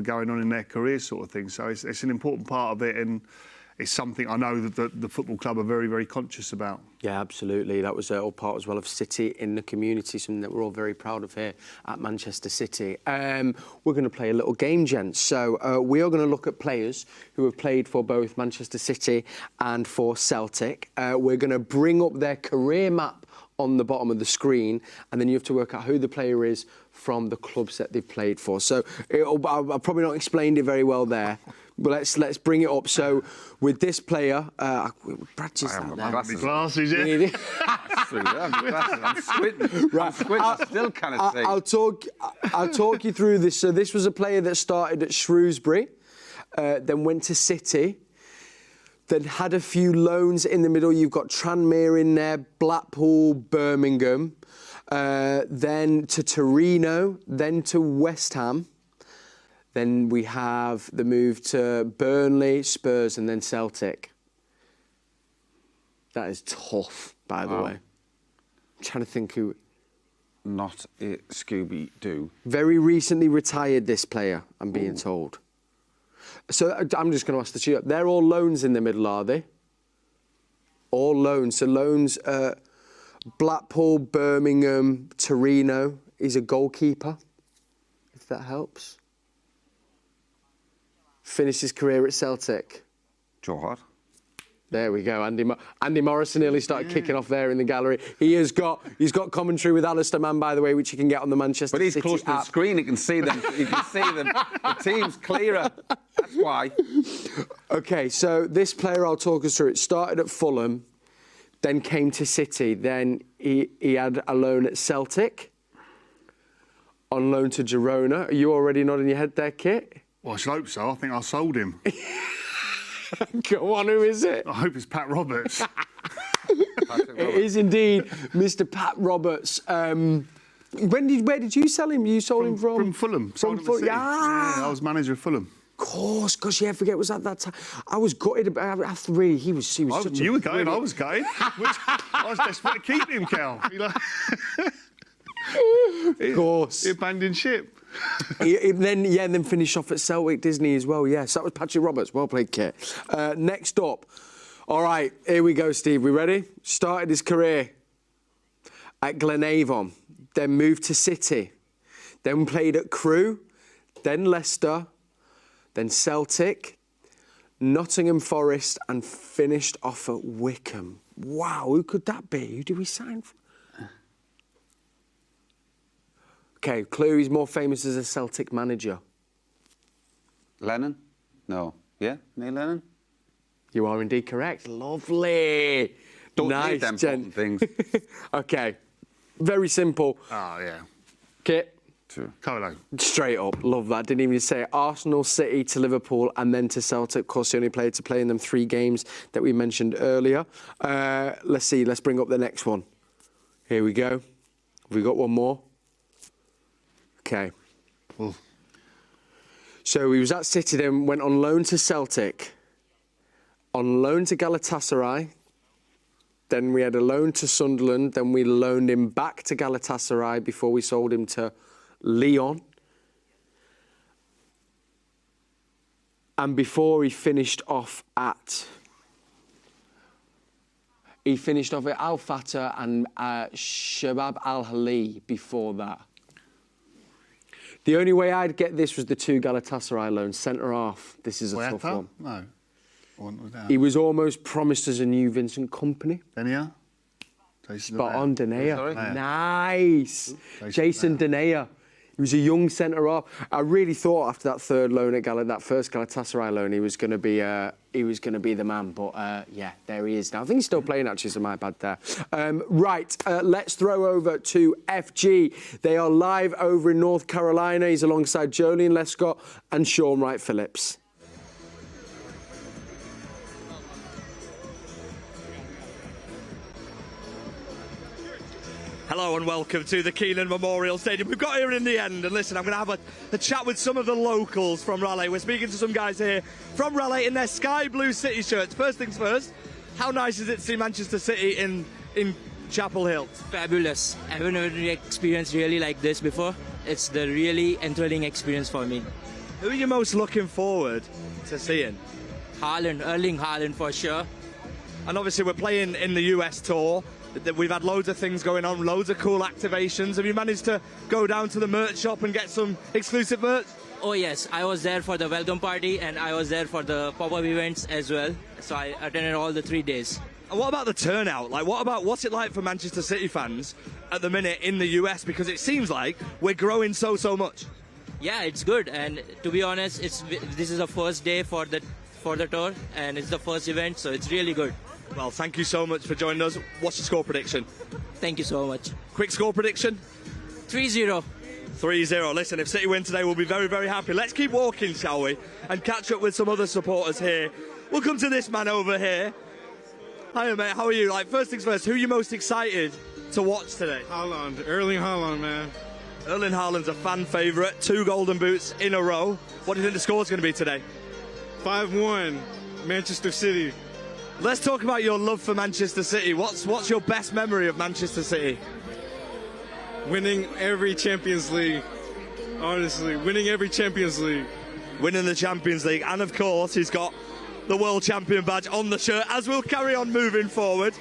going on in their career, sort of thing. So it's an important part of it, and it's something I know that the football club are very, very conscious about. Yeah, absolutely. That was all part as well of City in the community, something that we're all very proud of here at Manchester City. We're going to play a little game, gents. So we are going to look at players who have played for both Manchester City and for Celtic. We're going to bring up their career map on the bottom of the screen, and then you have to work out who the player is from the clubs that they've played for. So I've probably not explained it very well there, but let's bring it up. So with this player, Brad just I haven't got my glasses yet. I'm squinting. Right. I'm squinting. I still can't see. I'll talk you through this. So this was a player that started at Shrewsbury, then went to City, then had a few loans in the middle. You've got Tranmere in there, Blackpool, Birmingham, then to Torino, then to West Ham. Then we have the move to Burnley, Spurs, and then Celtic. That is tough, by the way. I'm trying to think who... Not a Scooby-Doo. Very recently retired, this player, I'm being told. So I'm just going to ask the two. They're all loans in the middle, are they? All loans. So loans, Blackpool, Birmingham, Torino. He's a goalkeeper, if that helps. Finished his career at Celtic. Joe Hart. There we go. Andy Morrison nearly started kicking off there in the gallery. He's got commentary with Alistair Mann, by the way, which you can get on the Manchester City app. But he's close to the screen. He can see them. He can see them. The team's clearer. That's why. OK, so this player I'll talk us through. It started at Fulham, then came to City. Then he had a loan at Celtic, on loan to Girona. Are you already nodding your head there, Kit? Well, I should hope so. I think I sold him. Go on, who is it? I hope it's Pat Roberts. It is indeed Mr. Pat Roberts. Where did you sell him? You sold him from? From Fulham. From Fulham. Yeah, I was manager of Fulham. Of course, gosh, yeah, I forget, was that time? I was gutted about it. Really, he was such a... You were going, I was going. I was desperate to keep him, Cal. Of course. He abandoned ship. then finish off at Celtic, Disney as well, yeah. So that was Patrick Roberts. Well played, Kit. Next up. All right, here we go, Steve. We ready? Started his career at Glenavon, then moved to City, then played at Crewe, then Leicester, then Celtic, Nottingham Forest, and finished off at Wickham. Wow, who could that be? Who did we sign for? OK, clue, he's more famous as a Celtic manager. Lennon? No. Yeah? Neil Lennon? You are indeed correct. Lovely. Don't nice, need them gent. things. OK, very simple. Oh, yeah. Kit? Colo. Straight up, love that. Didn't even say it. Arsenal, City to Liverpool and then to Celtic. Of course, the only player to play in them 3 games that we mentioned earlier. Let's see, let's bring up the next one. Here we go. Have we got one more? OK. So he was at City, then went on loan to Celtic, on loan to Galatasaray, then we had a loan to Sunderland, then we loaned him back to Galatasaray before we sold him to Lyon. And before he finished off at Al Fatah and Shabab Al Ahly before that. The only way I'd get this was the 2 Galatasaray loans, centre half. This is a tough one. No. Was that? He was almost promised as a new Vincent Kompany. Denia? Spot on, Denia. Nice. Jason Denia. He was a young centre half. I really thought after that third loan at that first Galatasaray loan, he was going to be the man. But yeah, there he is now. I think he's still playing actually, so my bad there. Right, let's throw over to FG. They are live over in North Carolina. He's alongside Joleon, Lescott, and Shaun Wright-Phillips. Hello and welcome to the Keenan Memorial Stadium. We've got here in the end, and listen, I'm going to have a chat with some of the locals from Raleigh. We're speaking to some guys here from Raleigh in their sky blue City shirts. First things first, how nice is it to see Manchester City in Chapel Hill? Fabulous. I haven't had an experience really like this before. It's the really enthralling experience for me. Who are you most looking forward to seeing? Erling Haaland for sure. And obviously we're playing in the US tour. We've had loads of things going on, loads of cool activations. Have you managed to go down to the merch shop and get some exclusive merch? Oh yes, I was there for the welcome party and I was there for the pop-up events as well. So I attended all the 3 days. And what about the turnout? Like, what's it like for Manchester City fans at the minute in the US? Because it seems like we're growing so much. Yeah, it's good. And to be honest, this is the first day for the tour and it's the first event, so it's really good. Well, thank you so much for joining us. What's your score prediction? Thank you so much. Quick score prediction? 3-0. 3-0. Listen, if City win today, we'll be very happy. Let's keep walking, shall we? And catch up with some other supporters here. We'll come to this man over here. Hiya, mate. How are you? First things first, who are you most excited to watch today? Haaland. Erling Haaland, man. Erling Haaland's a fan favourite. 2 golden boots in a row. What do you think the score's going to be today? 5-1, Manchester City. Let's talk about your love for Manchester City. What's your best memory of Manchester City? Winning every Champions League. Honestly, winning every Champions League. Winning the Champions League. And of course, he's got the World Champion badge on the shirt, as we'll carry on moving forward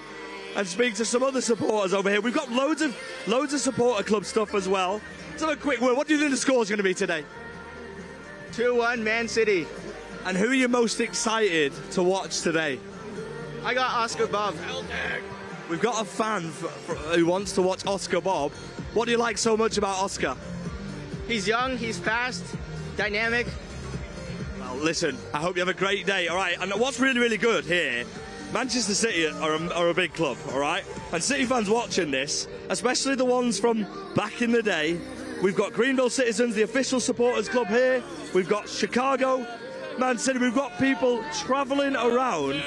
and speak to some other supporters over here. We've got loads of supporter club stuff as well. Let's have a quick word. What do you think the score's going to be today? 2-1 Man City. And who are you most excited to watch today? I got Oscar Bob. We've got a fan who wants to watch Oscar Bob. What do you like so much about Oscar? He's young, he's fast, dynamic. Well, listen, I hope you have a great day, all right? And what's really good here, Manchester City are a big club, all right? And City fans watching this, especially the ones from back in the day, we've got Greenville Citizens, the official supporters club here. We've got Chicago, Man City. We've got people travelling around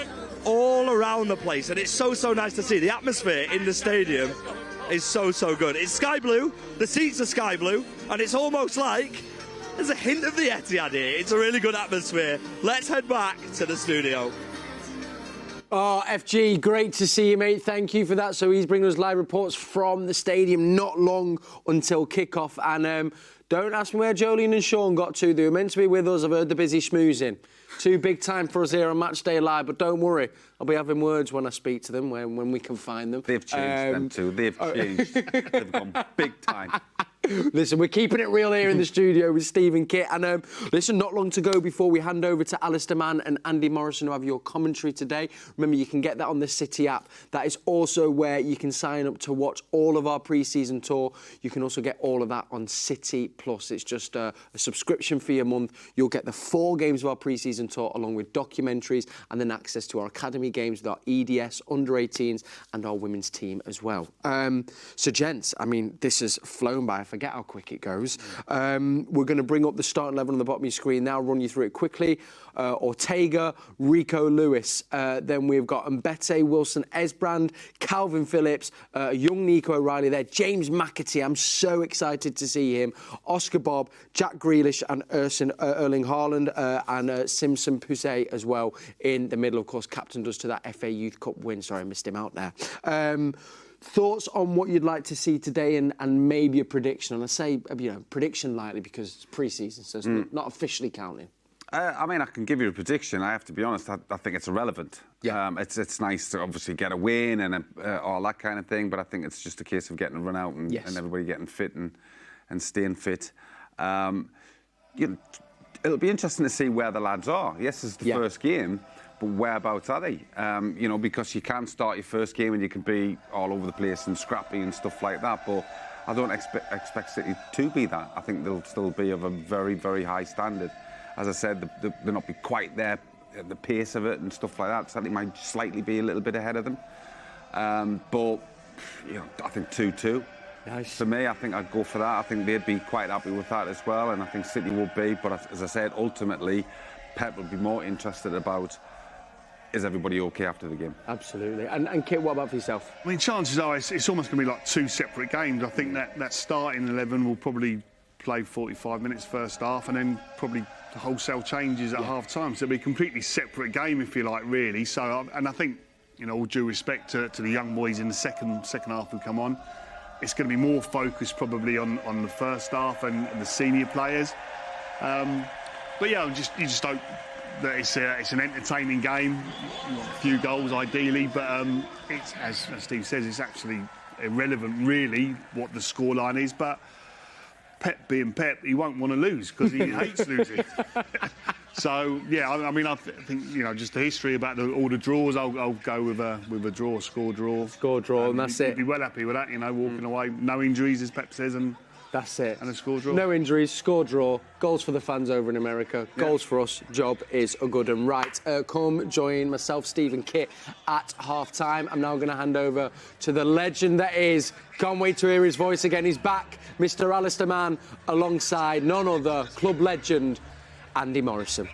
all around the place, and it's so nice to see. The atmosphere in the stadium is so good. It's sky blue, the seats are sky blue, and it's almost like there's a hint of the Etihad here. It's a really good atmosphere. Let's head back to the studio. Oh, FG, great to see you, mate. Thank you for that. So he's bringing us live reports from the stadium not long until kickoff. And don't ask me where Joleon and Shaun got to. They were meant to be with us. I've heard the busy schmoozing. Too big time for us here on Matchday Live, but don't worry. I'll be having words when I speak to them, when we can find them. They've changed them too. They've changed. They've gone big time. Listen, we're keeping it real here in the studio with Steve and Kit. And listen, not long to go before we hand over to Alistair Mann and Andy Morrison who have your commentary today. Remember, you can get that on the City app. That is also where you can sign up to watch all of our pre-season tour. You can also get all of that on City Plus. It's just a subscription fee a month. You'll get the 4 games of our pre-season tour along with documentaries and then access to our academy games with our EDS, under-18s and our women's team as well. So, gents, I mean, this has flown by. I forget how quick it goes. We're going to bring up the starting 11 on the bottom of your screen now, run you through it quickly. Ortega, Rico Lewis. Then we've got Mbete, Wilson, Esbrand, Calvin Phillips, young Nico O'Reilly there, James McAtee. I'm so excited to see him Oscar Bob, Jack Grealish and Erling Haaland and Simpson Pusey as well in the middle. Of course, captained us to that FA Youth Cup win. Sorry, I missed him out there. Thoughts on what you'd like to see today and maybe a prediction? And I say, prediction lightly because it's pre-season, so it's not officially counting. I mean, I can give you a prediction. I have to be honest. I think it's irrelevant. Yeah. It's nice to obviously get a win and all that kind of thing, but I think it's just a case of getting a run out and everybody getting fit and staying fit. It'll be interesting to see where the lads are. Yes, it's the first game, but whereabouts are they? Because you can start your first game and you can be all over the place and scrappy and stuff like that, but I don't expect City to be that. I think they'll still be of a very, very high standard. As I said, they'll not be quite there at the pace of it and stuff like that. Certainly might slightly be a little bit ahead of them. But I think 2-2. Nice. For me, I think I'd go for that. I think they'd be quite happy with that as well, and I think City will be. But as I said, ultimately, Pep will be more interested about, is everybody okay after the game? Absolutely. And Kit, what about for yourself? I mean, chances are it's almost going to be like two separate games. I think that starting 11 will probably play 45 minutes first half, and then probably the wholesale changes at half time. So it'll be a completely separate game, if you like, really. So, and I think, all due respect to the young boys in the second half who come on, it's going to be more focused probably on the first half and the senior players. But yeah, you just hope that it's an entertaining game, a few goals ideally, but it's, as Steve says, it's actually irrelevant really what the scoreline is. But Pep being Pep, he won't want to lose because he hates losing. So yeah, I mean, I think just the history about all the draws. I'll go with a draw, score draw, and that's it. He'd be well happy with that, walking away, no injuries, as Pep says, and that's it. And a score draw. No injuries, score draw, goals for the fans over in America, goals for us. Job is a good one. Right, come join myself, Steve and Kit at half-time. I'm now going to hand over to the legend that is. Can't wait to hear his voice again. He's back, Mr. Alistair Mann, alongside none other, club legend, Andy Morrison.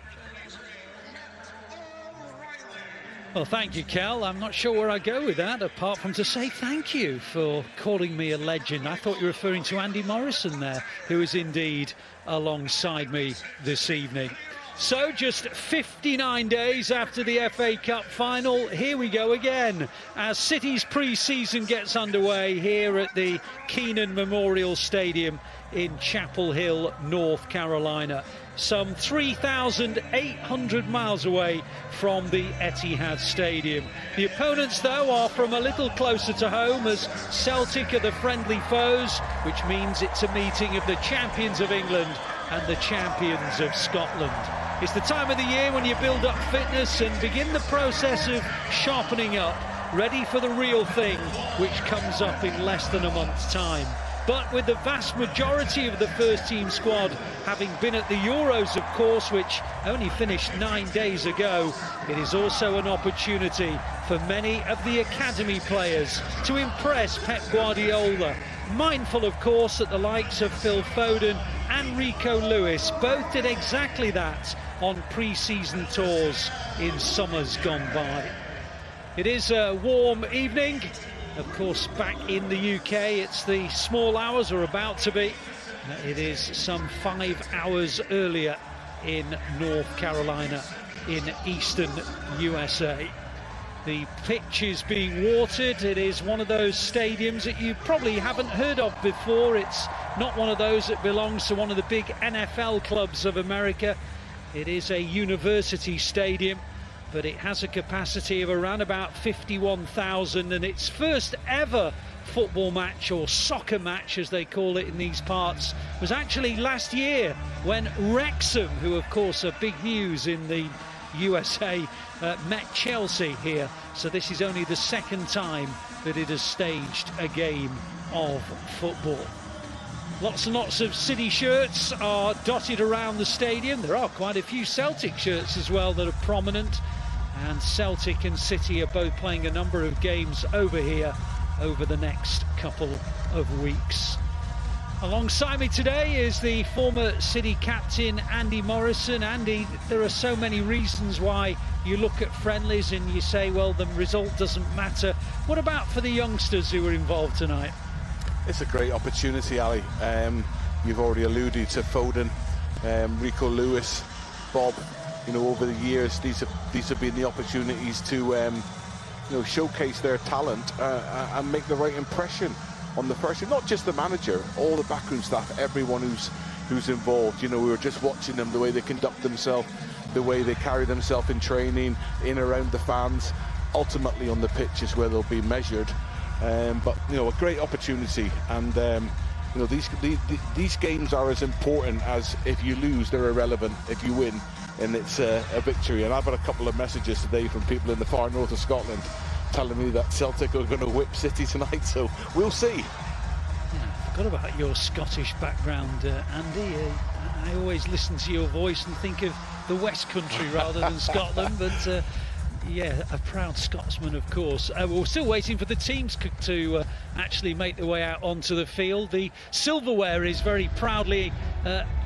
Well, thank you, Cal. I'm not sure where I go with that, apart from to say thank you for calling me a legend. I thought you were referring to Andy Morrison there, who is indeed alongside me this evening. So, just 59 days after the FA Cup final, here we go again, as City's pre-season gets underway here at the Keenan Memorial Stadium in Chapel Hill, North Carolina. Some 3,800 miles away from the Etihad Stadium. The opponents, though, are from a little closer to home, as Celtic are the friendly foes, which means it's a meeting of the champions of England and the champions of Scotland. It's the time of the year when you build up fitness and begin the process of sharpening up, ready for the real thing, which comes up in less than a month's time. But with the vast majority of the first-team squad having been at the Euros, of course, which only finished 9 days ago, it is also an opportunity for many of the academy players to impress Pep Guardiola. Mindful, of course, that the likes of Phil Foden and Rico Lewis both did exactly that on pre-season tours in summers gone by. It is a warm evening. Of course, back in the UK, it's the small hours, or about to be. It is some 5 hours earlier in North Carolina, in eastern USA. The pitch is being watered. It is one of those stadiums that you probably haven't heard of before. It's not one of those that belongs to one of the big NFL clubs of America. It is a university stadium, but it has a capacity of around about 51,000, and its first ever football match, or soccer match as they call it in these parts, was actually last year when Wrexham, who of course are big news in the USA, met Chelsea here. So this is only the second time that it has staged a game of football. Lots and lots of City shirts are dotted around the stadium. There are quite a few Celtic shirts as well that are prominent. And Celtic and City are both playing a number of games over here over the next couple of weeks. Alongside me today is the former City captain, Andy Morrison. Andy, there are so many reasons why you look at friendlies and you say, well, the result doesn't matter. What about for the youngsters who were involved tonight? It's a great opportunity, Ali. You've already alluded to Foden, Rico Lewis, Bob. You know, over the years, these have been the opportunities to, you know, showcase their talent and make the right impression on the person. Not just the manager, all the backroom staff, everyone who's involved. You know, we were just watching them, the way they conduct themselves, the way they carry themselves in training, in around the fans. Ultimately, on the pitch is where they'll be measured. But you know, a great opportunity, and you know, these games are as important as if you lose, they're irrelevant. If you win, and it's a victory. And I've had a couple of messages today from people in the far north of Scotland telling me that Celtic are going to whip City tonight, so we'll see. Yeah, I forgot about your Scottish background, Andy. I always listen to your voice and think of the West Country rather than Scotland, but yeah, a proud Scotsman, of course. We're still waiting for the teams to actually make their way out onto the field. The silverware is very proudly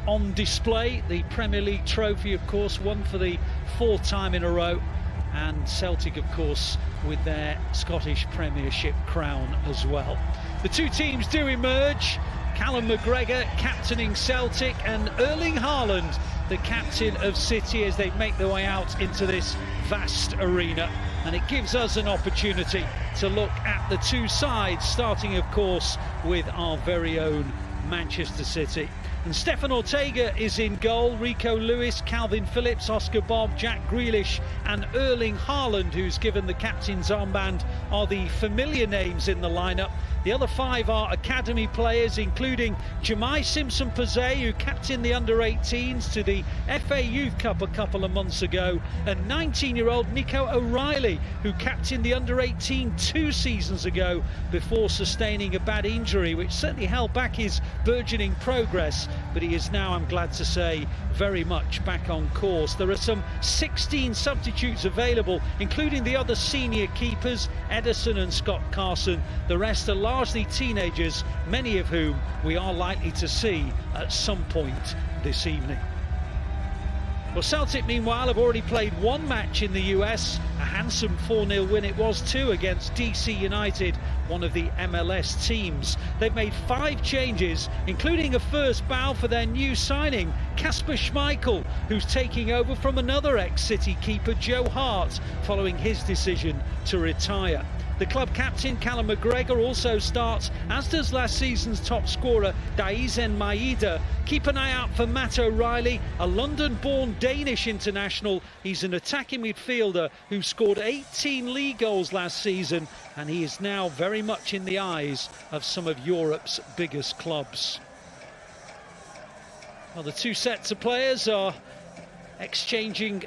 on display. The Premier League trophy, of course, won for the 4th time in a row. And Celtic, of course, with their Scottish Premiership crown as well. The two teams do emerge. Callum McGregor captaining Celtic, and Erling Haaland, the captain of City, as they make their way out into this vast arena. And it gives us an opportunity to look at the two sides, starting, of course, with our very own Manchester City. And Stefan Ortega is in goal. Rico Lewis, Calvin Phillips, Oscar Bob, Jack Grealish and Erling Haaland, who's given the captain's armband, are the familiar names in the lineup. The other 5 are academy players, including Jemai Simpson-Pazet, who captained the under-18s to the FA Youth Cup a couple of months ago, and 19-year-old Nico O'Reilly, who captained the under-18 2 seasons ago before sustaining a bad injury, which certainly held back his burgeoning progress. But he is now, I'm glad to say, very much back on course. There are some 16 substitutes available, including the other senior keepers, Ederson and Scott Carson. The rest are largely teenagers, many of whom we are likely to see at some point this evening. Well, Celtic, meanwhile, have already played 1 match in the US, a handsome 4-0 win it was too against DC United, one of the MLS teams. They've made 5 changes, including a first bow for their new signing, Kasper Schmeichel, who's taking over from another ex-City keeper, Joe Hart, following his decision to retire. The club captain, Callum McGregor, also starts, as does last season's top scorer, Daizen Maeda. Keep an eye out for Matt O'Reilly, a London-born Danish international. He's an attacking midfielder who scored 18 league goals last season, and he is now very much in the eyes of some of Europe's biggest clubs. Well, the two sets of players are exchanging